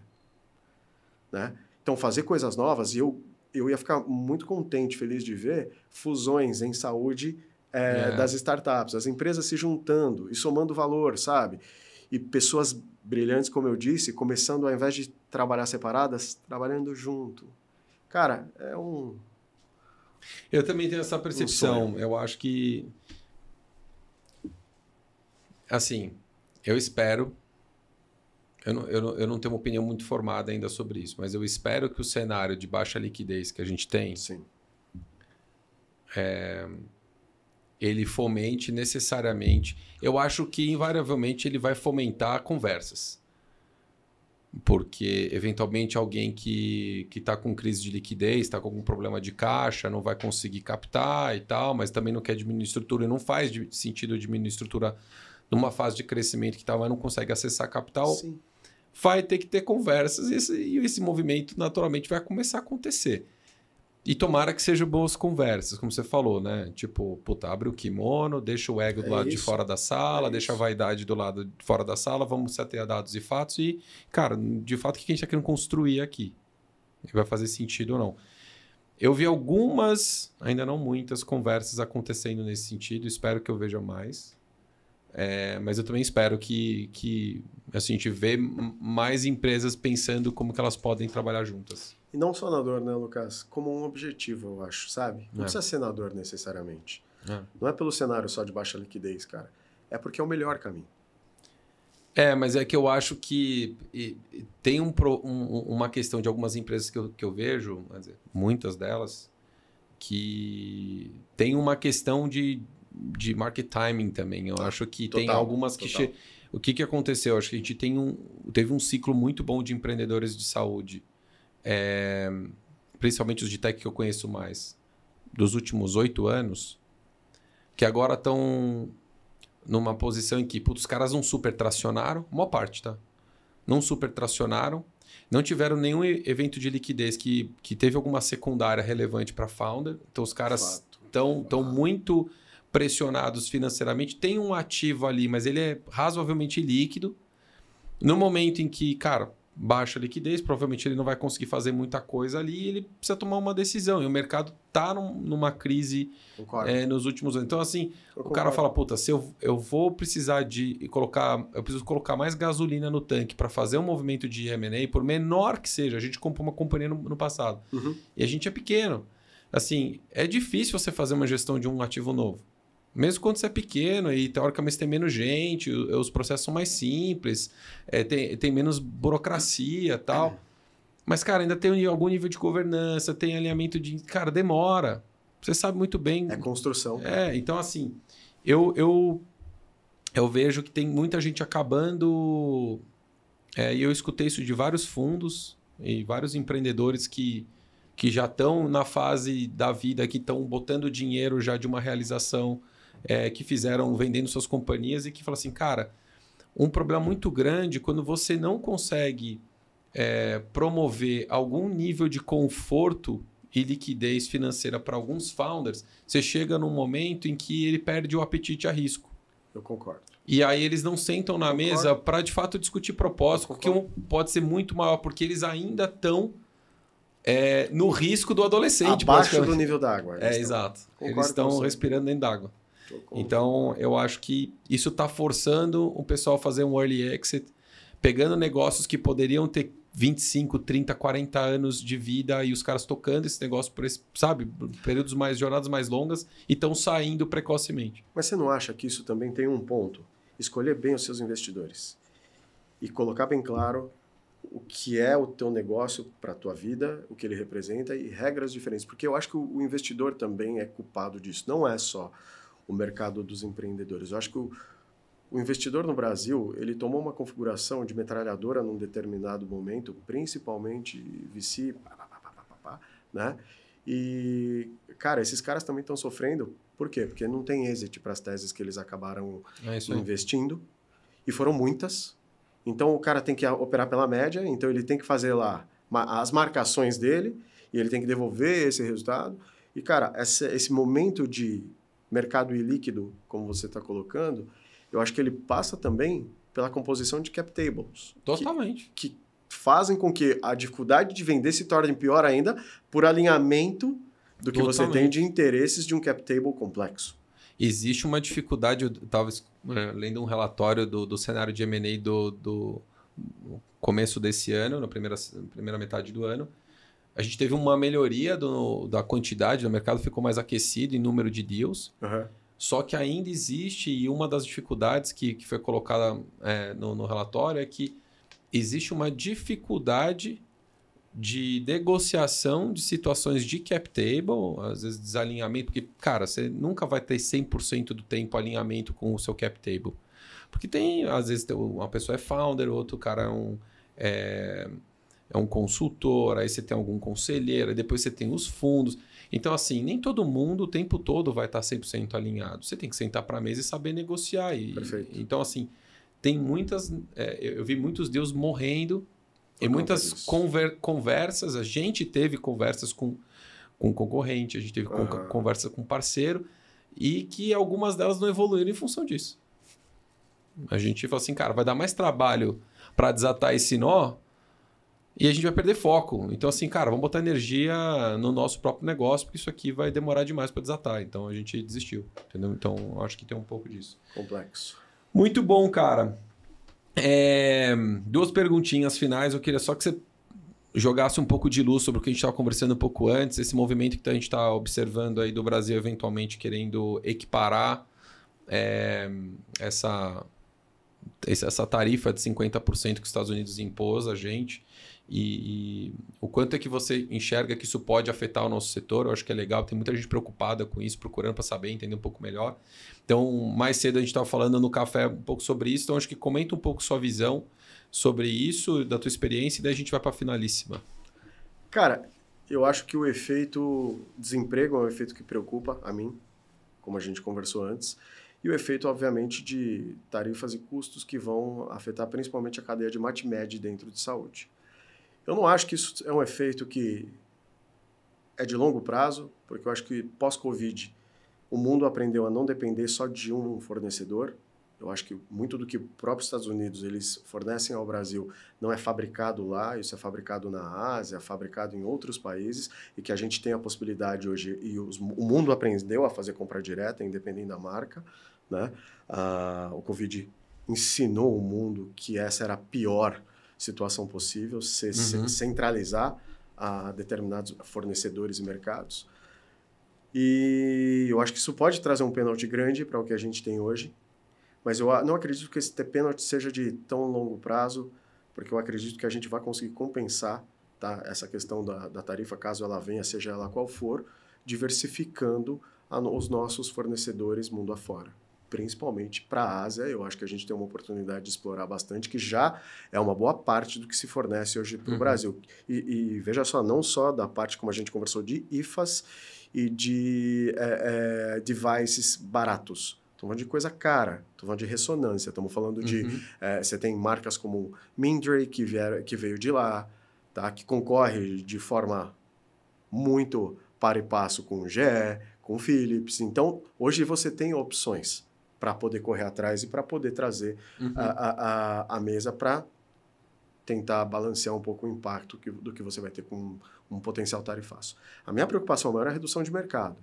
Né? Então, fazer coisas novas, e eu ia ficar muito contente, feliz de ver fusões em saúde das startups, as empresas se juntando e somando valor, sabe? E pessoas brilhantes, como eu disse, começando, ao invés de trabalhar separadas, trabalhando junto. Cara, é um... Eu também tenho essa percepção. Eu acho que... Assim, eu espero... Eu não tenho uma opinião muito formada ainda sobre isso, mas eu espero que o cenário de baixa liquidez que a gente tem... Sim. Ele fomente necessariamente... Eu acho que, invariavelmente, ele vai fomentar conversas. Porque, eventualmente, alguém que está com crise de liquidez, está com algum problema de caixa, não vai conseguir captar e tal, mas também não quer diminuir estrutura e não faz sentido diminuir estrutura numa fase de crescimento que mas não consegue acessar capital. Sim. Vai ter que ter conversas e esse movimento, naturalmente, vai começar a acontecer. E tomara que sejam boas conversas, como você falou, né? Tipo, puta, abre o kimono, deixa o ego do lado de fora da sala, deixa a vaidade do lado de fora da sala, vamos se ater a dados e fatos e, cara, de fato, o que a gente está querendo construir aqui? Vai fazer sentido ou não? Eu vi algumas, ainda não muitas, conversas acontecendo nesse sentido, espero que eu veja mais. Mas eu também espero que assim, a gente vê mais empresas pensando como que elas podem trabalhar juntas. E não só na dor, né, Lucas? Como um objetivo, eu acho, sabe? Não precisa ser na dor necessariamente. Não é pelo cenário só de baixa liquidez, cara. É porque é o melhor caminho. Mas é que eu acho que tem uma questão de algumas empresas que eu vejo, muitas delas, que tem uma questão de market timing também. Eu acho que tem algumas que... O que aconteceu? Eu acho que a gente teve um ciclo muito bom de empreendedores de saúde, principalmente os de tech que eu conheço mais, dos últimos 8 anos, que agora estão numa posição em que os caras não super tracionaram, a maior parte, tá? Não super tracionaram, não tiveram nenhum evento de liquidez que teve alguma secundária relevante para founder, então os caras estão muito pressionados financeiramente, tem um ativo ali, mas ele é razoavelmente líquido. No momento em que, cara, baixa a liquidez, provavelmente ele não vai conseguir fazer muita coisa ali e ele precisa tomar uma decisão. E o mercado está numa crise nos últimos anos. Então, assim, o cara fala, puta, se eu vou precisar eu preciso colocar mais gasolina no tanque para fazer um movimento de M&A, por menor que seja, a gente comprou uma companhia no passado. E a gente é pequeno. Assim, é difícil você fazer uma gestão de um ativo novo. Mesmo quando você é pequeno e teoricamente tem menos gente, os processos são mais simples, tem menos burocracia e tal. Mas, cara, ainda tem algum nível de governança, tem alinhamento de... Cara, demora. Você sabe muito bem. É construção. Então, assim, eu vejo que tem muita gente acabando... E eu escutei isso de vários fundos e vários empreendedores que já estão na fase da vida, que estão botando dinheiro já de uma realização... que fizeram vendendo suas companhias e que falam assim, cara, um problema muito grande quando você não consegue promover algum nível de conforto e liquidez financeira para alguns founders, você chega num momento em que ele perde o apetite a risco. Eu concordo. E aí eles não sentam na mesa para de fato discutir propósito, porque pode ser muito maior, porque eles ainda estão no risco do adolescente. Abaixo do nível d'água. Exato. Eles estão respirando dentro d'água. Então, eu acho que isso está forçando o pessoal a fazer um early exit, pegando negócios que poderiam ter 25, 30, 40 anos de vida e os caras tocando esse negócio por esse, sabe, jornadas mais longas e estão saindo precocemente. Mas você não acha que isso também tem um ponto? Escolher bem os seus investidores e colocar bem claro o que é o teu negócio para a tua vida, o que ele representa e regras diferentes. Porque eu acho que o investidor também é culpado disso. Não é só o mercado dos empreendedores. Eu acho que o investidor no Brasil, ele tomou uma configuração de metralhadora num determinado momento, principalmente VC, né? E, cara, esses caras também estão sofrendo. Por quê? Porque não tem exit para as teses que eles acabaram investindo. E foram muitas. Então, o cara tem que operar pela média, então ele tem que fazer lá as marcações dele e ele tem que devolver esse resultado. E, cara, esse momento de mercado ilíquido, como você está colocando, eu acho que ele passa também pela composição de cap tables. Totalmente. Que fazem com que a dificuldade de vender se torne pior ainda por alinhamento do que você tem de interesses de um cap table complexo. Existe uma dificuldade, eu estava lendo um relatório do cenário de M&A do começo desse ano, na primeira metade do ano. A gente teve uma melhoria da quantidade, o mercado ficou mais aquecido em número de deals. Uhum. Só que ainda existe, e uma das dificuldades que foi colocada no relatório é que existe uma dificuldade de negociação de situações de cap table, às vezes desalinhamento, porque, cara, você nunca vai ter 100% do tempo alinhamento com o seu cap table. Porque tem, às vezes, uma pessoa é founder, outro cara é um consultor, aí você tem algum conselheiro, aí depois você tem os fundos. Então, assim, nem todo mundo o tempo todo vai estar 100% alinhado. Você tem que sentar para a mesa e saber negociar. Perfeito. Então, assim, tem muitas... eu vi muitos deals morrendo e muitas conversas. A gente teve conversas com concorrente, a gente teve conversa com parceiro e que algumas delas não evoluíram em função disso. A gente falou assim, cara, vai dar mais trabalho para desatar esse nó e a gente vai perder foco. Então, assim, cara, vamos botar energia no nosso próprio negócio, porque isso aqui vai demorar demais para desatar. Então, a gente desistiu, entendeu? Então, acho que tem um pouco disso. Complexo. Muito bom, cara. Duas perguntinhas finais. Eu queria só que você jogasse um pouco de luz sobre o que a gente estava conversando um pouco antes, esse movimento que a gente está observando aí do Brasil eventualmente querendo equiparar essa tarifa de 50% que os Estados Unidos impôs a gente. E o quanto é que você enxerga que isso pode afetar o nosso setor? Eu acho que é legal, tem muita gente preocupada com isso, procurando para saber, entender um pouco melhor. Então, mais cedo a gente estava falando no café um pouco sobre isso, então acho que comenta um pouco sua visão sobre isso, da tua experiência, e daí a gente vai para a finalíssima. Cara, eu acho que o efeito desemprego é um efeito que preocupa a mim, como a gente conversou antes, e o efeito, obviamente, de tarifas e custos que vão afetar principalmente a cadeia de MatMed dentro de saúde. Eu não acho que isso é um efeito que é de longo prazo, porque eu acho que pós-Covid o mundo aprendeu a não depender só de um fornecedor. Eu acho que muito do que os próprios Estados Unidos eles fornecem ao Brasil não é fabricado lá, isso é fabricado na Ásia, é fabricado em outros países, e que a gente tem a possibilidade hoje, e o mundo aprendeu a fazer compra direta, independente da marca, né? O Covid ensinou o mundo que essa era a pior situação possível, centralizar a determinados fornecedores e mercados. E eu acho que isso pode trazer um pênalti grande para o que a gente tem hoje, mas eu não acredito que esse pênalti seja de tão longo prazo, porque eu acredito que a gente vai conseguir compensar, tá, essa questão da tarifa, caso ela venha, seja ela qual for, diversificando os nossos fornecedores mundo afora. Principalmente para a Ásia, eu acho que a gente tem uma oportunidade de explorar bastante, que já é uma boa parte do que se fornece hoje para o Brasil. E veja só, não só da parte, como a gente conversou, de IFAs e de devices baratos. Estamos falando de coisa cara, estamos falando de ressonância, estamos falando de... você tem marcas como Mindray, que veio de lá, tá? Que concorre de forma muito par e passo com o GE, com o Philips. Então, hoje você tem opções para poder correr atrás e para poder trazer a mesa para tentar balancear um pouco o impacto do que você vai ter com um potencial tarifaço. A minha preocupação maior é a redução de mercado,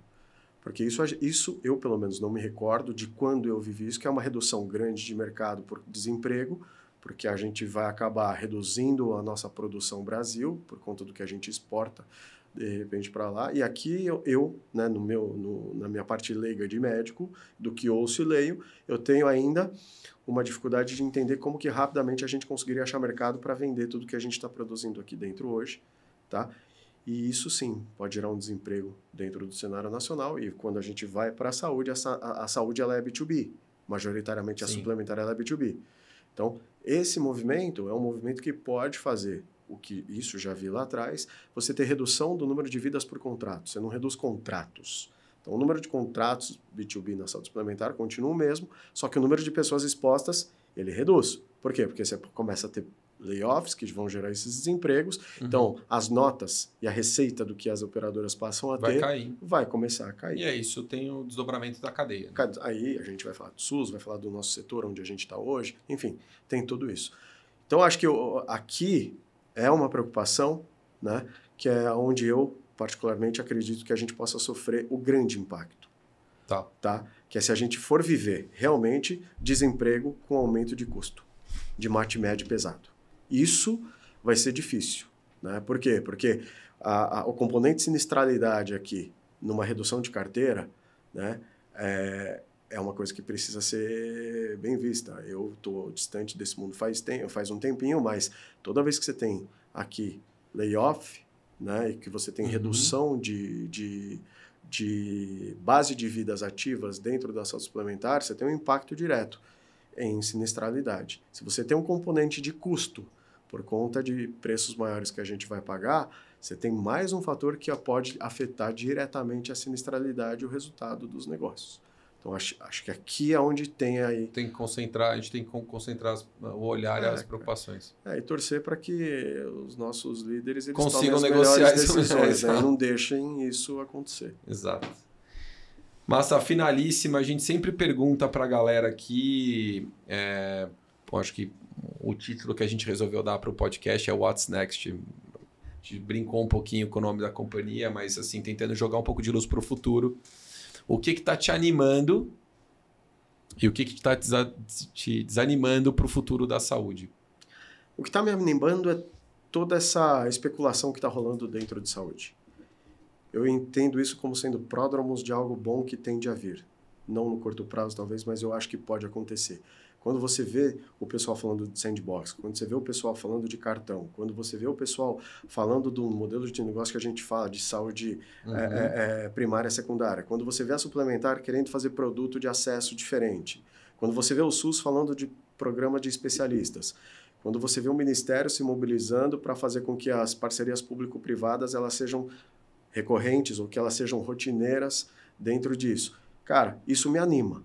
porque isso eu, pelo menos, não me recordo de quando eu vivi isso, que é uma redução grande de mercado por desemprego, porque a gente vai acabar reduzindo a nossa produção Brasil, por conta do que a gente exporta, de repente, para lá. E aqui né, na minha parte leiga de médico, do que ouço e leio, eu tenho ainda uma dificuldade de entender como que rapidamente a gente conseguiria achar mercado para vender tudo que a gente está produzindo aqui dentro hoje, tá? E isso sim pode gerar um desemprego dentro do cenário nacional. E quando a gente vai para a saúde, a saúde ela é B2B. Majoritariamente a suplementar ela é B2B. Então, esse movimento é um movimento que pode fazer o que isso já vi lá atrás, você ter redução do número de vidas por contrato. Você não reduz contratos. Então, o número de contratos B2B na saúde suplementar continua o mesmo, só que o número de pessoas expostas, ele reduz. Por quê? Porque você começa a ter layoffs que vão gerar esses desempregos. Então, as notas e a receita do que as operadoras passam a ter vai começar a cair. E é isso, tem o desdobramento da cadeia. Né? Aí a gente vai falar do SUS, vai falar do nosso setor, onde a gente está hoje. Enfim, tem tudo isso. Então, acho que aqui é uma preocupação, né, que é onde eu, particularmente, acredito que a gente possa sofrer o grande impacto. Tá? Que é se a gente for viver realmente desemprego com aumento de custo de mate médio pesado. Isso vai ser difícil. Né? Por quê? Porque o componente sinistralidade aqui, numa redução de carteira, né, é uma coisa que precisa ser bem vista. Eu estou distante desse mundo faz um tempinho, mas toda vez que você tem aqui layoff, né, e que você tem redução de base de vidas ativas dentro da saúde suplementar, você tem um impacto direto em sinistralidade. Se você tem um componente de custo por conta de preços maiores que a gente vai pagar, você tem mais um fator que pode afetar diretamente a sinistralidade e o resultado dos negócios. Então, acho que aqui é onde tem aí... Tem que concentrar, a gente tem que concentrar o olhar e as preocupações. E torcer para que os nossos líderes consigam negociar as decisões, né, e não deixem isso acontecer. Exato. Massa, finalíssima, a gente sempre pergunta para a galera aqui, acho que o título que a gente resolveu dar para o podcast é What's Next. A gente brincou um pouquinho com o nome da companhia, mas assim, tentando jogar um pouco de luz para o futuro. O que está te animando e o que está te desanimando para o futuro da saúde? O que está me animando é toda essa especulação que está rolando dentro de saúde. Eu entendo isso como sendo pródromos de algo bom que tende a vir. Não no curto prazo, talvez, mas eu acho que pode acontecer. Quando você vê o pessoal falando de sandbox, quando você vê o pessoal falando de cartão, quando você vê o pessoal falando do modelo de negócio que a gente fala, de saúde primária e secundária, quando você vê a suplementar querendo fazer produto de acesso diferente, quando você vê o SUS falando de programa de especialistas, quando você vê o Ministério se mobilizando para fazer com que as parcerias público-privadas elas sejam recorrentes ou que elas sejam rotineiras dentro disso. Cara, isso me anima.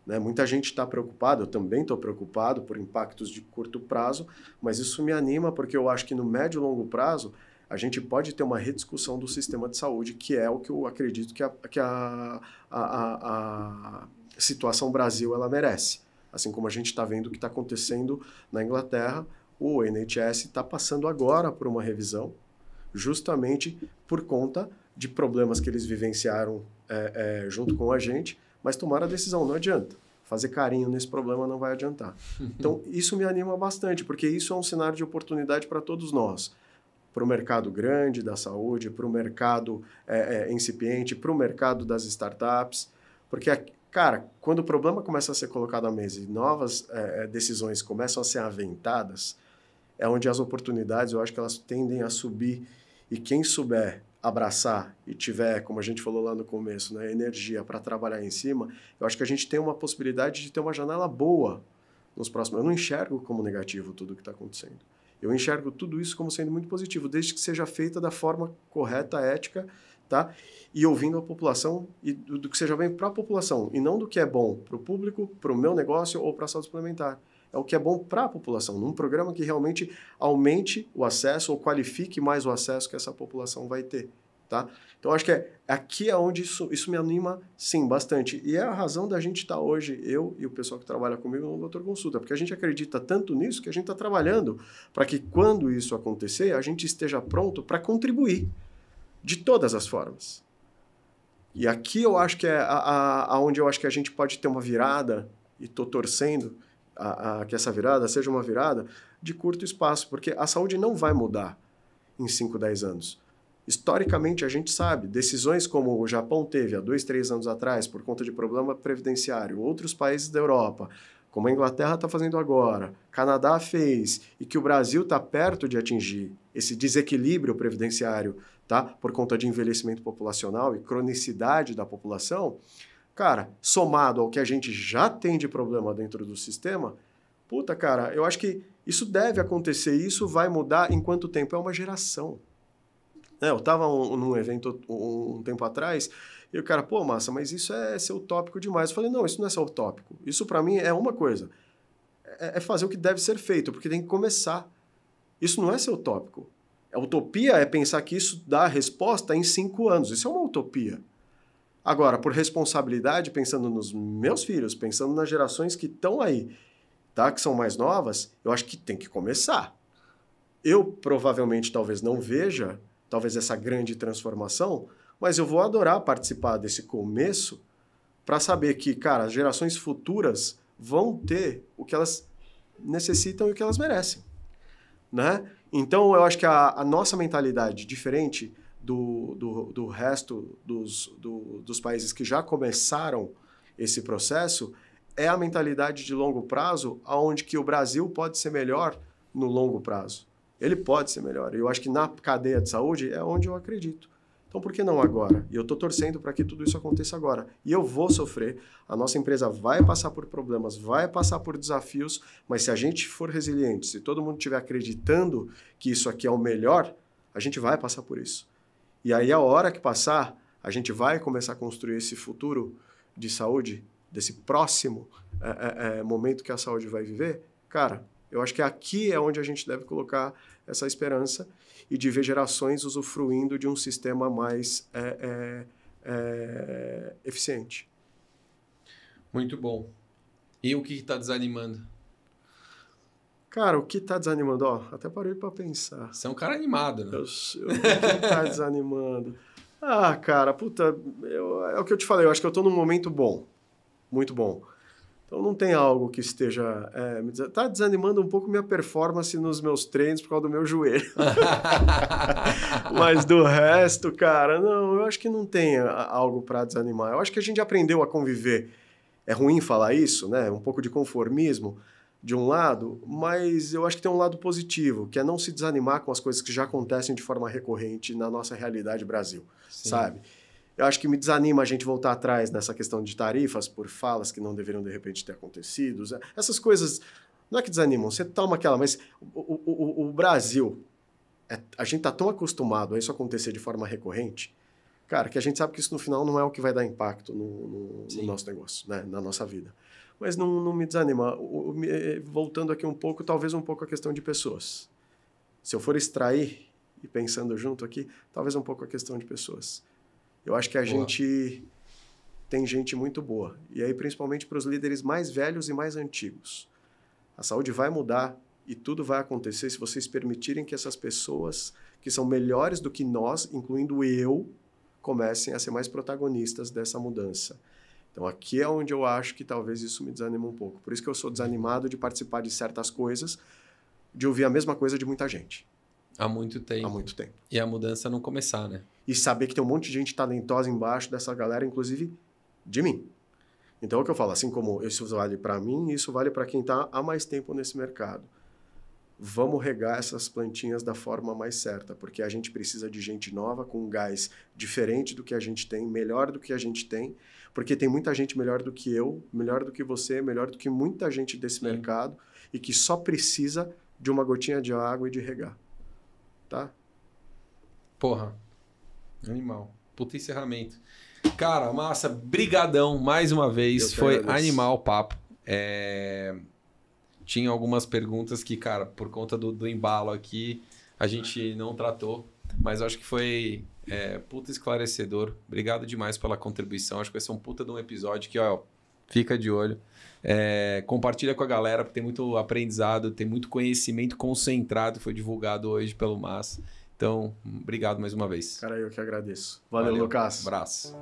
Né? Muita gente está preocupada, eu também estou preocupado por impactos de curto prazo, mas isso me anima porque eu acho que no médio e longo prazo a gente pode ter uma rediscussão do sistema de saúde, que é o que eu acredito que a situação Brasil ela merece. Assim como a gente está vendo o que está acontecendo na Inglaterra, o NHS está passando agora por uma revisão, justamente por conta de problemas que eles vivenciaram junto com a gente, mas tomaram a decisão, não adianta. Fazer carinho nesse problema não vai adiantar. Então, isso me anima bastante, porque isso é um cenário de oportunidade para todos nós. Para o mercado grande da saúde, para o mercado incipiente, para o mercado das startups. Porque, cara, quando o problema começa a ser colocado à mesa e novas decisões começam a ser aventadas, é onde as oportunidades, eu acho que elas tendem a subir. E quem souber abraçar e tiver, como a gente falou lá no começo, né, energia para trabalhar em cima, eu acho que a gente tem uma possibilidade de ter uma janela boa nos próximos... Eu não enxergo como negativo tudo o que está acontecendo. Eu enxergo tudo isso como sendo muito positivo, desde que seja feita da forma correta, ética, tá? E ouvindo a população e do que seja bem para a população, e não do que é bom para o público, para o meu negócio ou para a saúde suplementar. É o que é bom para a população, num programa que realmente aumente o acesso ou qualifique mais o acesso que essa população vai ter, tá? Então, acho que aqui é onde isso me anima, sim, bastante. E é a razão da gente estar hoje, eu e o pessoal que trabalha comigo no Doutor Consulta, porque a gente acredita tanto nisso que a gente está trabalhando para que, quando isso acontecer, a gente esteja pronto para contribuir de todas as formas. E aqui eu acho que é onde eu acho que a gente pode ter uma virada, e estou torcendo, que essa virada seja uma virada de curto espaço, porque a saúde não vai mudar em 5, 10 anos. Historicamente, a gente sabe, decisões como o Japão teve há 2, 3 anos atrás, por conta de problema previdenciário, outros países da Europa, como a Inglaterra está fazendo agora, Canadá fez, e que o Brasil está perto de atingir esse desequilíbrio previdenciário, tá? Por conta de envelhecimento populacional e cronicidade da população, cara, somado ao que a gente já tem de problema dentro do sistema, puta, cara, eu acho que isso deve acontecer, isso vai mudar em quanto tempo? É uma geração. Eu estava num evento um tempo atrás, e o cara, pô, Massa, mas isso é ser utópico demais. Eu falei, não, isso não é ser utópico. Isso, para mim, é uma coisa. É fazer o que deve ser feito, porque tem que começar. Isso não é ser utópico. A utopia é pensar que isso dá a resposta em 5 anos. Isso é uma utopia. Agora, por responsabilidade, pensando nos meus filhos, pensando nas gerações que estão aí, tá? Que são mais novas, eu acho que tem que começar. Eu provavelmente talvez não veja, talvez essa grande transformação, mas eu vou adorar participar desse começo para saber que, cara, as gerações futuras vão ter o que elas necessitam e o que elas merecem, né? Então, eu acho que a nossa mentalidade, diferente do resto dos países que já começaram esse processo, é a mentalidade de longo prazo, onde que o Brasil pode ser melhor no longo prazo. Ele pode ser melhor. E eu acho que na cadeia de saúde é onde eu acredito. Então, por que não agora? E eu estou torcendo para que tudo isso aconteça agora. E eu vou sofrer, a nossa empresa vai passar por problemas, vai passar por desafios, mas se a gente for resiliente, se todo mundo estiver acreditando que isso aqui é o melhor, a gente vai passar por isso. E aí, a hora que passar, a gente vai começar a construir esse futuro de saúde, desse próximo momento que a saúde vai viver. Cara, eu acho que aqui é onde a gente deve colocar essa esperança e de ver gerações usufruindo de um sistema mais eficiente. Muito bom. E o que está desanimando? Cara, o que está desanimando? Ó, até parei para pensar. Você é um cara animado, né? O que está desanimando? Ah, cara, puta, é o que eu te falei, eu acho que eu estou num momento bom, muito bom. Então não tem algo que esteja... Tá desanimando um pouco minha performance nos meus treinos por causa do meu joelho. Mas do resto, cara, não, eu acho que não tem algo para desanimar. Eu acho que a gente aprendeu a conviver. É ruim falar isso, né? Um pouco de conformismo de um lado, mas eu acho que tem um lado positivo, que é não se desanimar com as coisas que já acontecem de forma recorrente na nossa realidade Brasil, sabe? Eu acho que me desanima a gente voltar atrás nessa questão de tarifas por falas que não deveriam, de repente, ter acontecido. Essas coisas não é que desanimam, você toma aquela... Mas o Brasil, a gente está tão acostumado a isso acontecer de forma recorrente, cara, que a gente sabe que isso no final não é o que vai dar impacto no nosso negócio, né? Na nossa vida. Mas não me desanima. Voltando aqui um pouco, talvez um pouco a questão de pessoas. Se eu for extrair, e pensando junto aqui, talvez um pouco a questão de pessoas. Eu acho que a gente tem gente muito boa. E aí, principalmente para os líderes mais velhos e mais antigos. A saúde vai mudar e tudo vai acontecer se vocês permitirem que essas pessoas que são melhores do que nós, incluindo eu, comecem a ser mais protagonistas dessa mudança. Então, aqui é onde eu acho que talvez isso me desanima um pouco. Por isso que eu sou desanimado de participar de certas coisas, de ouvir a mesma coisa de muita gente. Há muito tempo. Há muito tempo. E a mudança não começar, né? E saber que tem um monte de gente talentosa embaixo dessa galera, inclusive de mim. Então, é o que eu falo, assim como isso vale para mim, isso vale para quem está há mais tempo nesse mercado. Vamos regar essas plantinhas da forma mais certa, porque a gente precisa de gente nova, com um gás diferente do que a gente tem, melhor do que a gente tem, porque tem muita gente melhor do que eu, melhor do que você, melhor do que muita gente desse mercado, e que só precisa de uma gotinha de água e de regar. Tá? Porra. Animal. Puta encerramento. Cara, Massa, brigadão mais uma vez. Foi animal o papo. Tinha algumas perguntas que, cara, por conta do embalo aqui, a gente não tratou. Mas eu acho que foi puta esclarecedor. Obrigado demais pela contribuição. Acho que vai ser um puta de um episódio que, ó, fica de olho. Compartilha com a galera, porque tem muito aprendizado, tem muito conhecimento concentrado. Foi divulgado hoje pelo Massa. Então, obrigado mais uma vez. Cara, eu que agradeço. Valeu, Lucas. Abraço.